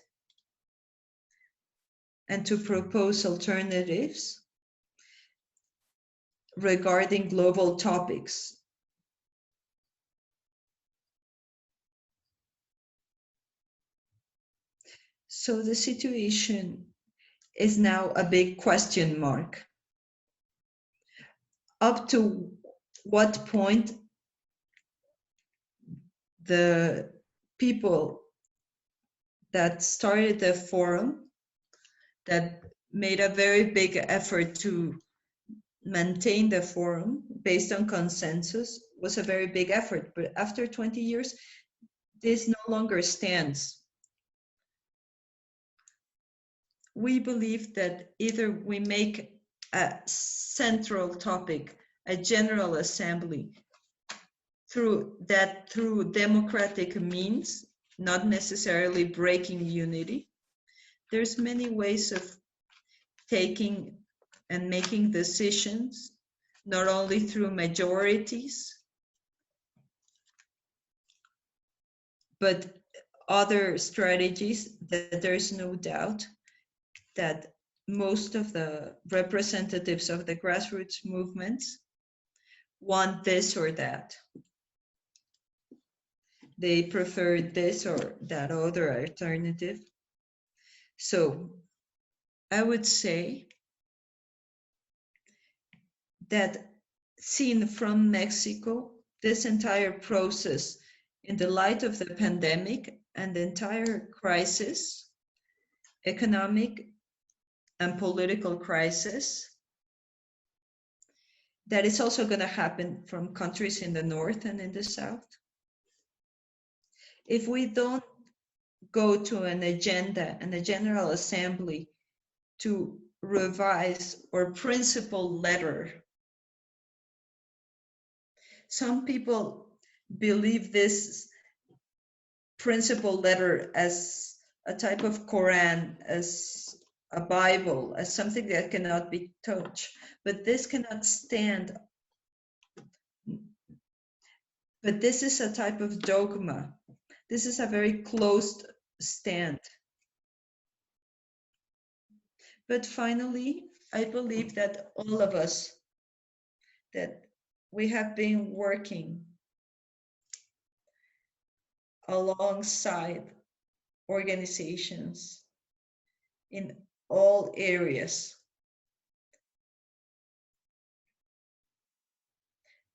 and to propose alternatives regarding global topics. So the situation is now a big question mark. Up to what point the people that started the forum, that made a very big effort to maintain the forum based on consensus, was a very big effort. But after 20 years, this no longer stands. We believe that either we make a central topic, a general assembly through democratic means, not necessarily breaking unity. There's many ways of taking and making decisions, not only through majorities, but other strategies that there's no doubt that most of the representatives of the grassroots movements want this or that. They prefer this or that other alternative. So I would say that seen from Mexico, this entire process in the light of the pandemic and the entire crisis, economic and political crisis, that is also going to happen from countries in the north and in the south. If we don't go to an agenda and a general assembly to revise or principle letter, some people believe this principle letter as a type of Quran, as a Bible, as something that cannot be touched, but this cannot stand. But this is a type of dogma. This is a very closed stand. But finally, I believe that all of us, that we have been working alongside organizations in all areas,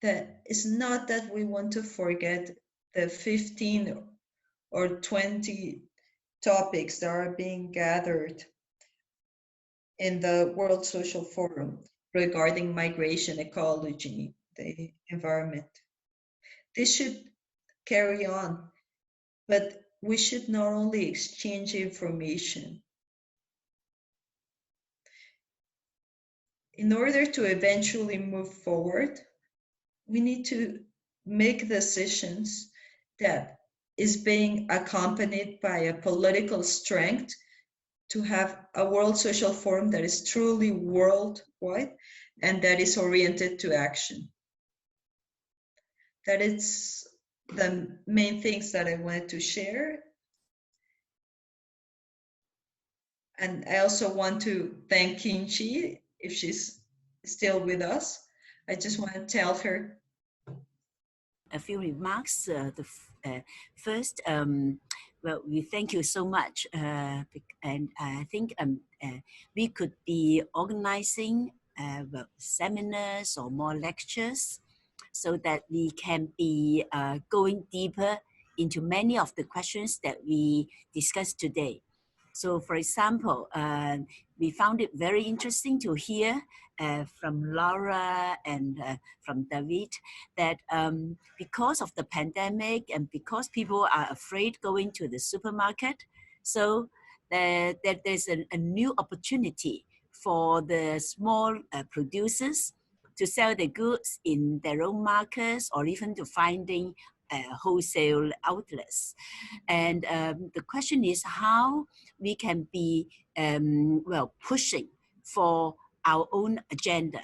that it's not that we want to forget the 15 or 20 topics that are being gathered in the World Social Forum regarding migration, ecology, the environment. This should carry on, but we should not only exchange information. In order to eventually move forward, we need to make decisions that is being accompanied by a political strength to have a World Social Forum that is truly worldwide and that is oriented to action. That is the main things that I wanted to share. And I also want to thank Kinchi, if she's still with us. I just want to tell her a few remarks. First, well, we thank you so much, and I think we could be organizing well, seminars or more lectures so that we can be going deeper into many of the questions that we discussed today. So, for example, we found it very interesting to hear from Laura and from David that because of the pandemic and because people are afraid going to the supermarket, so that there's a new opportunity for the small producers to sell the goods in their own markets or even to finding wholesale outlets. And the question is how we can be well, pushing for our own agenda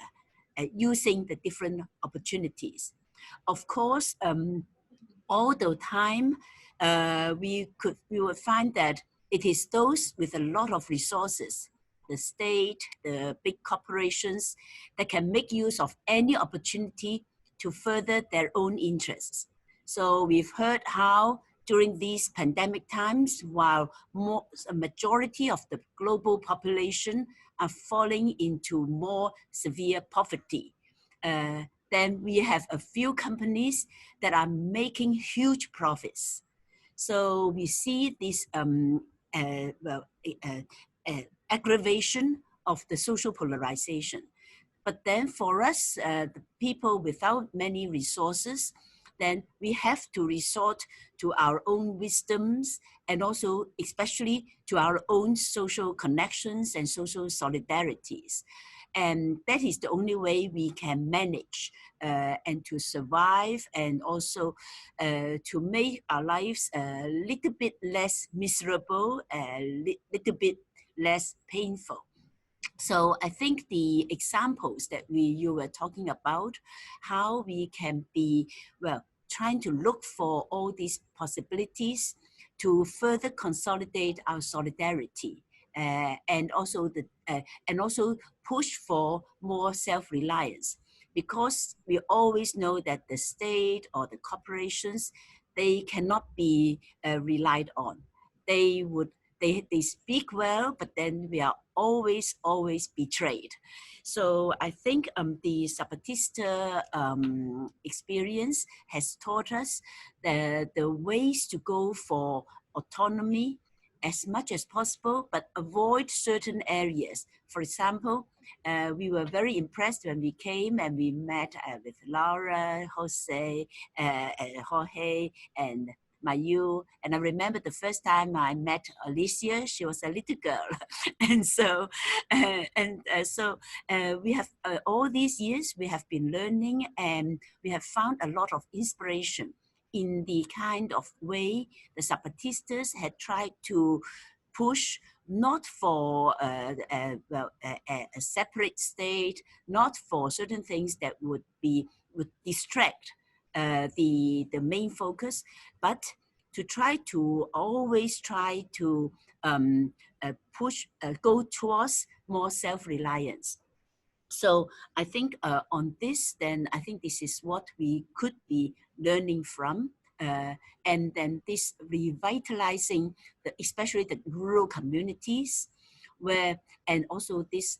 using the different opportunities. Of course, all the time we would find that it is those with a lot of resources, the state, the big corporations, that can make use of any opportunity to further their own interests. So we've heard how during these pandemic times, while a majority of the global population are falling into more severe poverty, then we have a few companies that are making huge profits. So we see this aggravation of the social polarization. But then for us, the people without many resources, then we have to resort to our own wisdoms and also especially to our own social connections and social solidarities. And that is the only way we can manage and to survive, and also to make our lives a little bit less miserable, a little bit less painful. So I think the examples that you were talking about, how we can be, well, trying to look for all these possibilities to further consolidate our solidarity, and also push for more self-reliance, because we always know that the state or the corporations, they cannot be relied on. They speak well, but then we are always betrayed. So I think the Zapatista experience has taught us the ways to go for autonomy as much as possible, but avoid certain areas. For example, we were very impressed when we came and we met with Laura, Jose, Jorge, and Mixiuhca. And I remember the first time I met Alicia, she was a little girl. And so, we have all these years, we have been learning, and we have found a lot of inspiration in the kind of way the Zapatistas had tried to push, not for a separate state, not for certain things that would distract the main focus, but to always try to go towards more self-reliance. So I think on this, then I think this is what we could be learning from. And then this revitalizing, especially the rural communities, and also this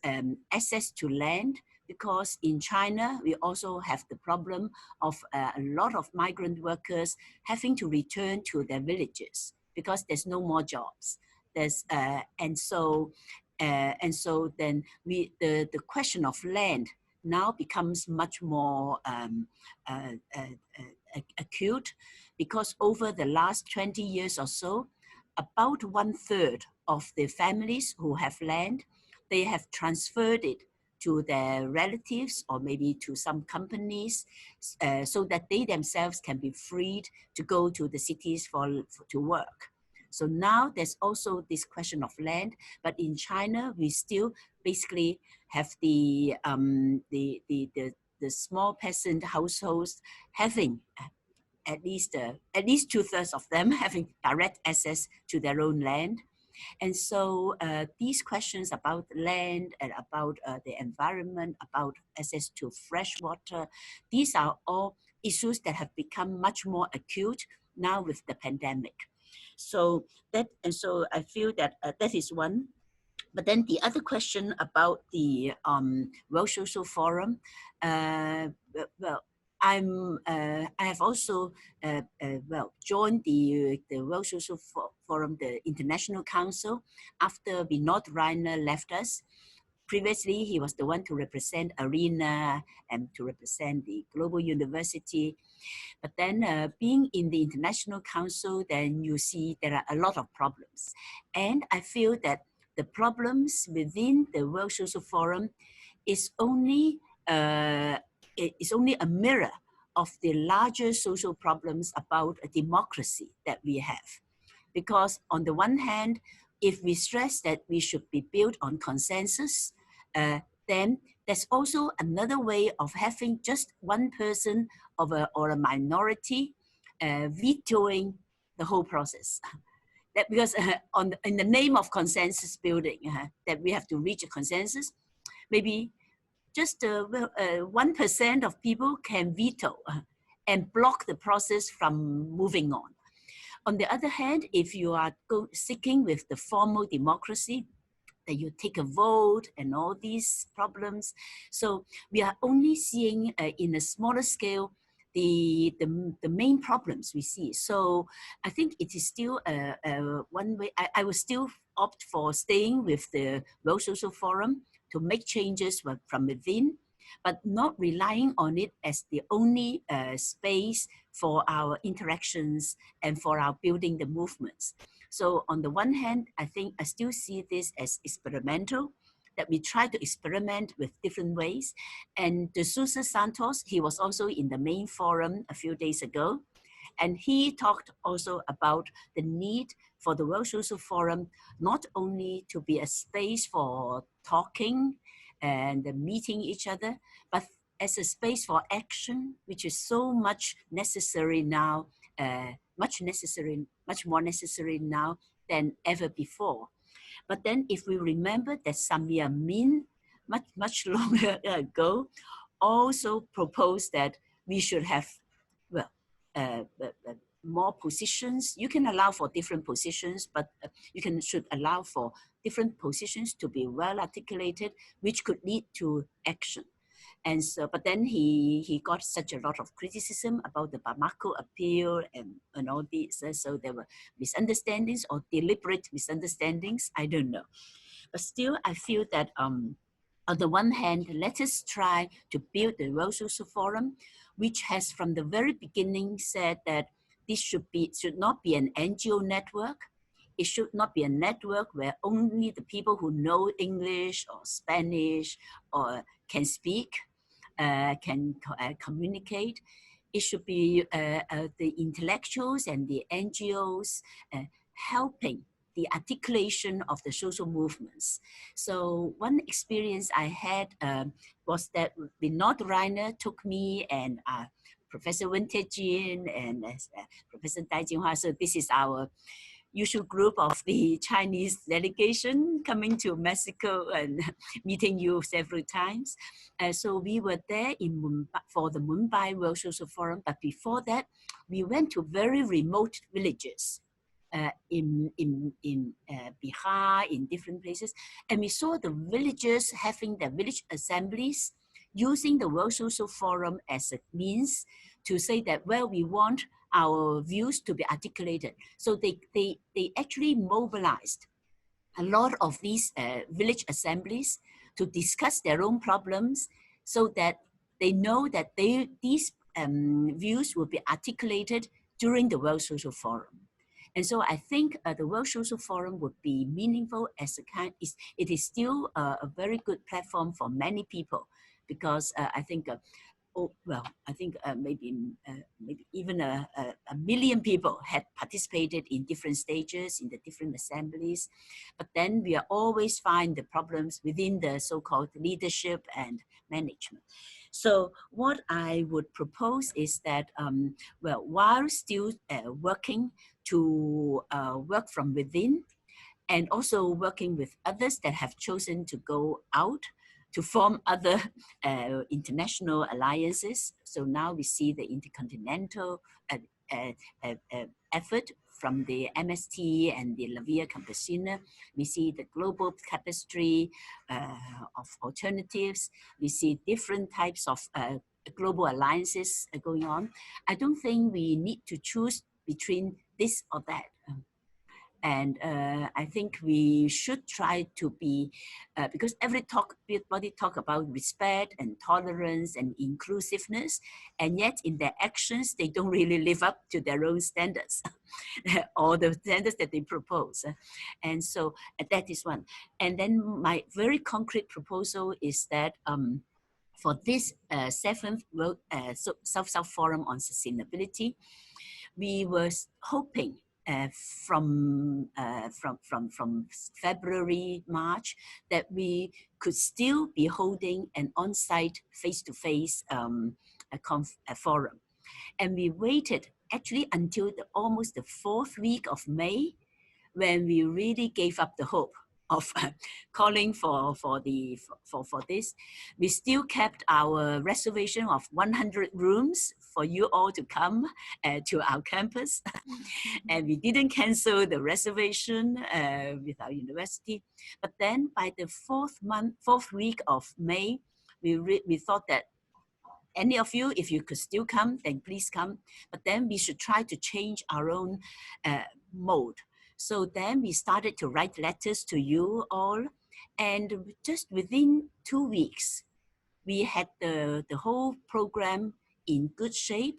access to land, because in China, we also have the problem of a lot of migrant workers having to return to their villages because there's no more jobs. And so then the question of land now becomes much more acute, because over the last 20 years or so, about 1/3 of the families who have land, they have transferred it to their relatives or maybe to some companies, so that they themselves can be freed to go to the cities to work. So now there's also this question of land, but in China, we still basically have the small peasant households having at least 2/3 of them having direct access to their own land. And so these questions about land and about the environment, about access to fresh water, these are all issues that have become much more acute now with the pandemic. So I feel that that is one. But then the other question about the World Social Forum, well, I have also joined the World Social Forum, the International Council, after Vinod Rainer left us. Previously, he was the one to represent ARENA and to represent the Global University. But then being in the International Council, then you see there are a lot of problems. And I feel that the problems within the World Social Forum is only a mirror of the larger social problems about a democracy that we have. Because on the one hand, if we stress that we should be built on consensus, then there's also another way of having just one person or a minority vetoing the whole process. That because in the name of consensus building, that we have to reach a consensus, maybe just 1% of people can veto and block the process from moving on. On the other hand, if you are seeking with the formal democracy, that you take a vote and all these problems. So we are only seeing in a smaller scale the main problems we see. So I think it is still one way. I will still opt for staying with the World Social Forum to make changes from within, but not relying on it as the only space for our interactions and for our building the movements. So on the one hand, I think I still see this as experimental, that we try to experiment with different ways. And De Sousa Santos, he was also in the main forum a few days ago. And he talked also about the need for the World Social Forum, not only to be a space for talking and meeting each other, but as a space for action, which is so much necessary now, much more necessary now than ever before. But then if we remember that Samia Min, much longer ago, also proposed that we should have, well, more positions. You can allow for different positions, but should allow for different positions to be well articulated, which could lead to action. And so, but then he got such a lot of criticism about the Bamako appeal and all these. So there were misunderstandings or deliberate misunderstandings, I don't know. But still, I feel that on the one hand, let us try to build the World Social Forum, which has from the very beginning said that this should not be an NGO network. It should not be a network where only the people who know English or Spanish or can speak, can communicate. It should be the intellectuals and the NGOs helping the articulation of the social movements. So one experience I had was that Vinod Reiner took me and Professor Wen Jin and Professor Dai Jinhua. So this is our usual group of the Chinese delegation coming to Mexico and meeting you several times. So we were there in Mumbai for the Mumbai World Social Forum, but before that, we went to very remote villages in Bihar, in different places, and we saw the villagers having their village assemblies, using the World Social Forum as a means to say that, well, we want our views to be articulated. So they actually mobilized a lot of these village assemblies to discuss their own problems, so that they know that these views will be articulated during the World Social Forum. And so I think the World Social Forum would be meaningful as it is still a very good platform for many people, because I think maybe even a million people had participated in different stages, in the different assemblies. But then we always find the problems within the so-called leadership and management. So what I would propose is that, while still working to work from within, and also working with others that have chosen to go out to form other international alliances. So now we see the intercontinental effort from the MST and the La Via Campesina. We see the global tapestry of alternatives. We see different types of global alliances going on. I don't think we need to choose between this or that. And I think we should try to be, because everybody talk about respect and tolerance and inclusiveness, and yet in their actions, they don't really live up to their own standards or the standards that they propose. And so that is one. And then my very concrete proposal is that for this 7th World South-South Forum on Sustainability, we were hoping from February, March, that we could still be holding an on-site face-to-face forum. And we waited actually until almost the 4th week of May, when we really gave up the hope of calling for this. We still kept our reservation of 100 rooms for you all to come to our campus. And we didn't cancel the reservation with our university. But then by the 4th week of May, we thought that any of you, if you could still come, then please come. But then we should try to change our own mode. So then we started to write letters to you all, and just within 2 weeks, we had the whole program in good shape.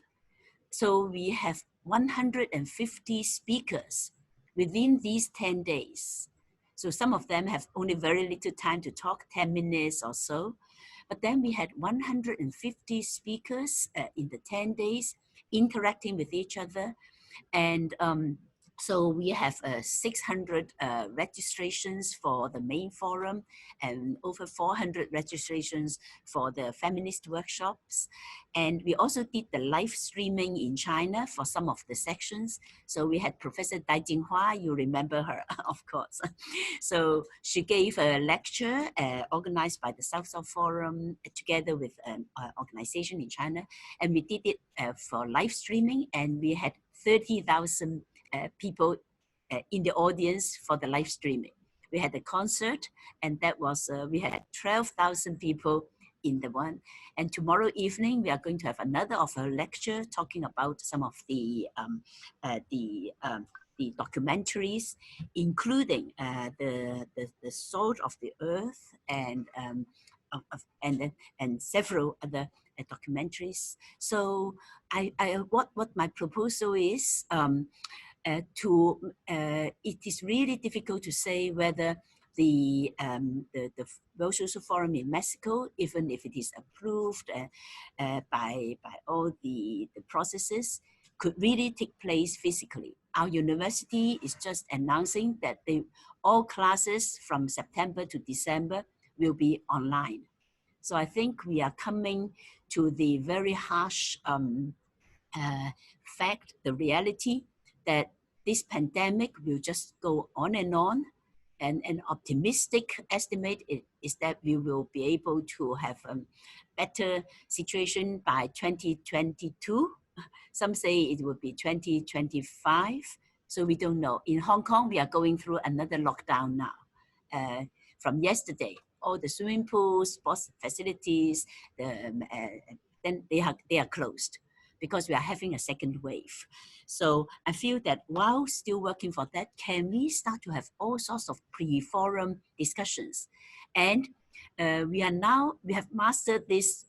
So we have 150 speakers within these 10 days. So some of them have only very little time to talk, 10 minutes or so. But then we had 150 speakers in the 10 days interacting with each other. And so we have 600 registrations for the main forum and over 400 registrations for the feminist workshops. And we also did the live streaming in China for some of the sections. So we had Professor Dai Jinghua, you remember her, of course. So she gave a lecture organized by the South South Forum together with an organization in China. And we did it for live streaming, and we had 30,000 people in the audience for the live streaming. We had a concert, and that was, we had 12,000 people in the one. And tomorrow evening, we are going to have another of a lecture talking about some of the documentaries, including the salt of the earth and several other documentaries. So what my proposal is, it is really difficult to say whether the World Social Forum in Mexico, even if it is approved by all the processes, could really take place physically. Our university is just announcing that all classes from September to December will be online. So I think we are coming to the very harsh fact, the reality that this pandemic will just go on and on. And an optimistic estimate is that we will be able to have a better situation by 2022. Some say it will be 2025. So we don't know. In Hong Kong, we are going through another lockdown now. From yesterday, all the swimming pools, sports facilities, then they are closed because we are having a second wave. So I feel that while still working for that, can we start to have all sorts of pre-forum discussions? And we have mastered this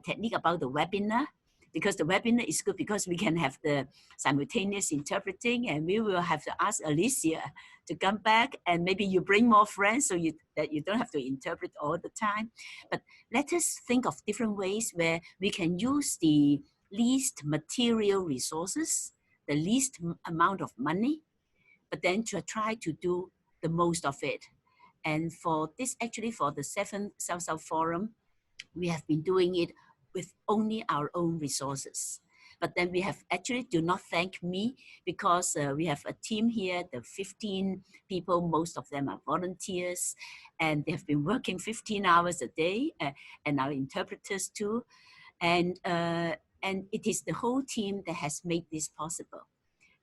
technique about the webinar, because the webinar is good because we can have the simultaneous interpreting, and we will have to ask Alicia to come back, and maybe you bring more friends so that you don't have to interpret all the time. But let us think of different ways where we can use the least material resources, the least amount of money, but then to try to do the most of it. And for this, actually for the 7th South South Forum, we have been doing it with only our own resources. But then we have actually, do not thank me, because we have a team here, the 15 people, most of them are volunteers, and they have been working 15 hours a day, and our interpreters too. And it is the whole team that has made this possible.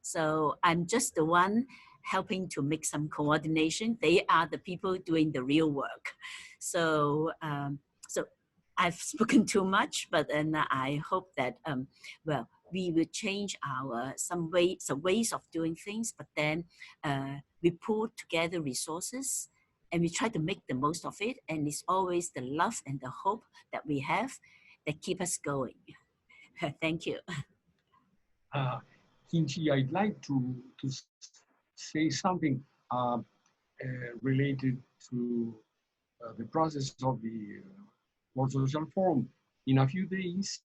So I'm just the one helping to make some coordination. They are the people doing the real work. So, so I've spoken too much, but then I hope that, well, we will change some ways of doing things, but then we pull together resources and we try to make the most of it. And it's always the love and the hope that we have that keep us going. Thank you. Kinchi, I'd like to say something related to the process of the World Social Forum. In a few days,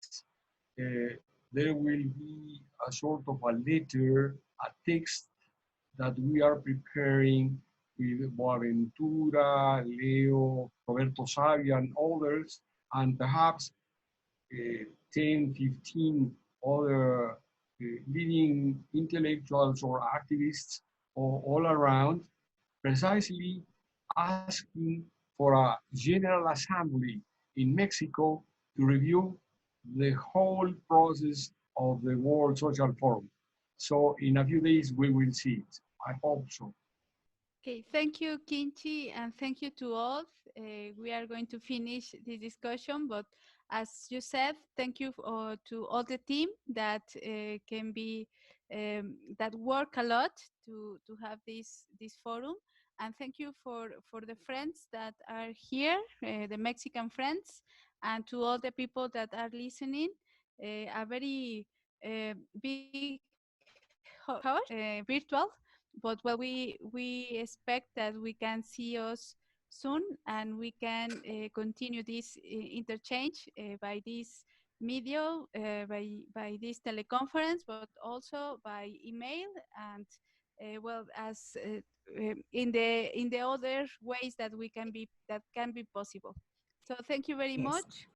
there will be a sort of a letter, a text that we are preparing with Boaventura, Leo, Roberto Savia, and others, and perhaps 10, 15 other leading intellectuals or activists all around, precisely asking for a general assembly in Mexico to review the whole process of the World Social Forum. So in a few days, we will see it. I hope so. Okay, thank you, Kinchi, and thank you to all. We are going to finish the discussion, but as you said, thank you to all the team that can be that work a lot to have this forum, and thank you for the friends that are here, the Mexican friends, and to all the people that are listening. A very be virtual, but well, we expect that we can see us soon, and we can continue this interchange by this media, by this teleconference, but also by email, and well, as in the other ways that can be possible. So thank you very Yes. much.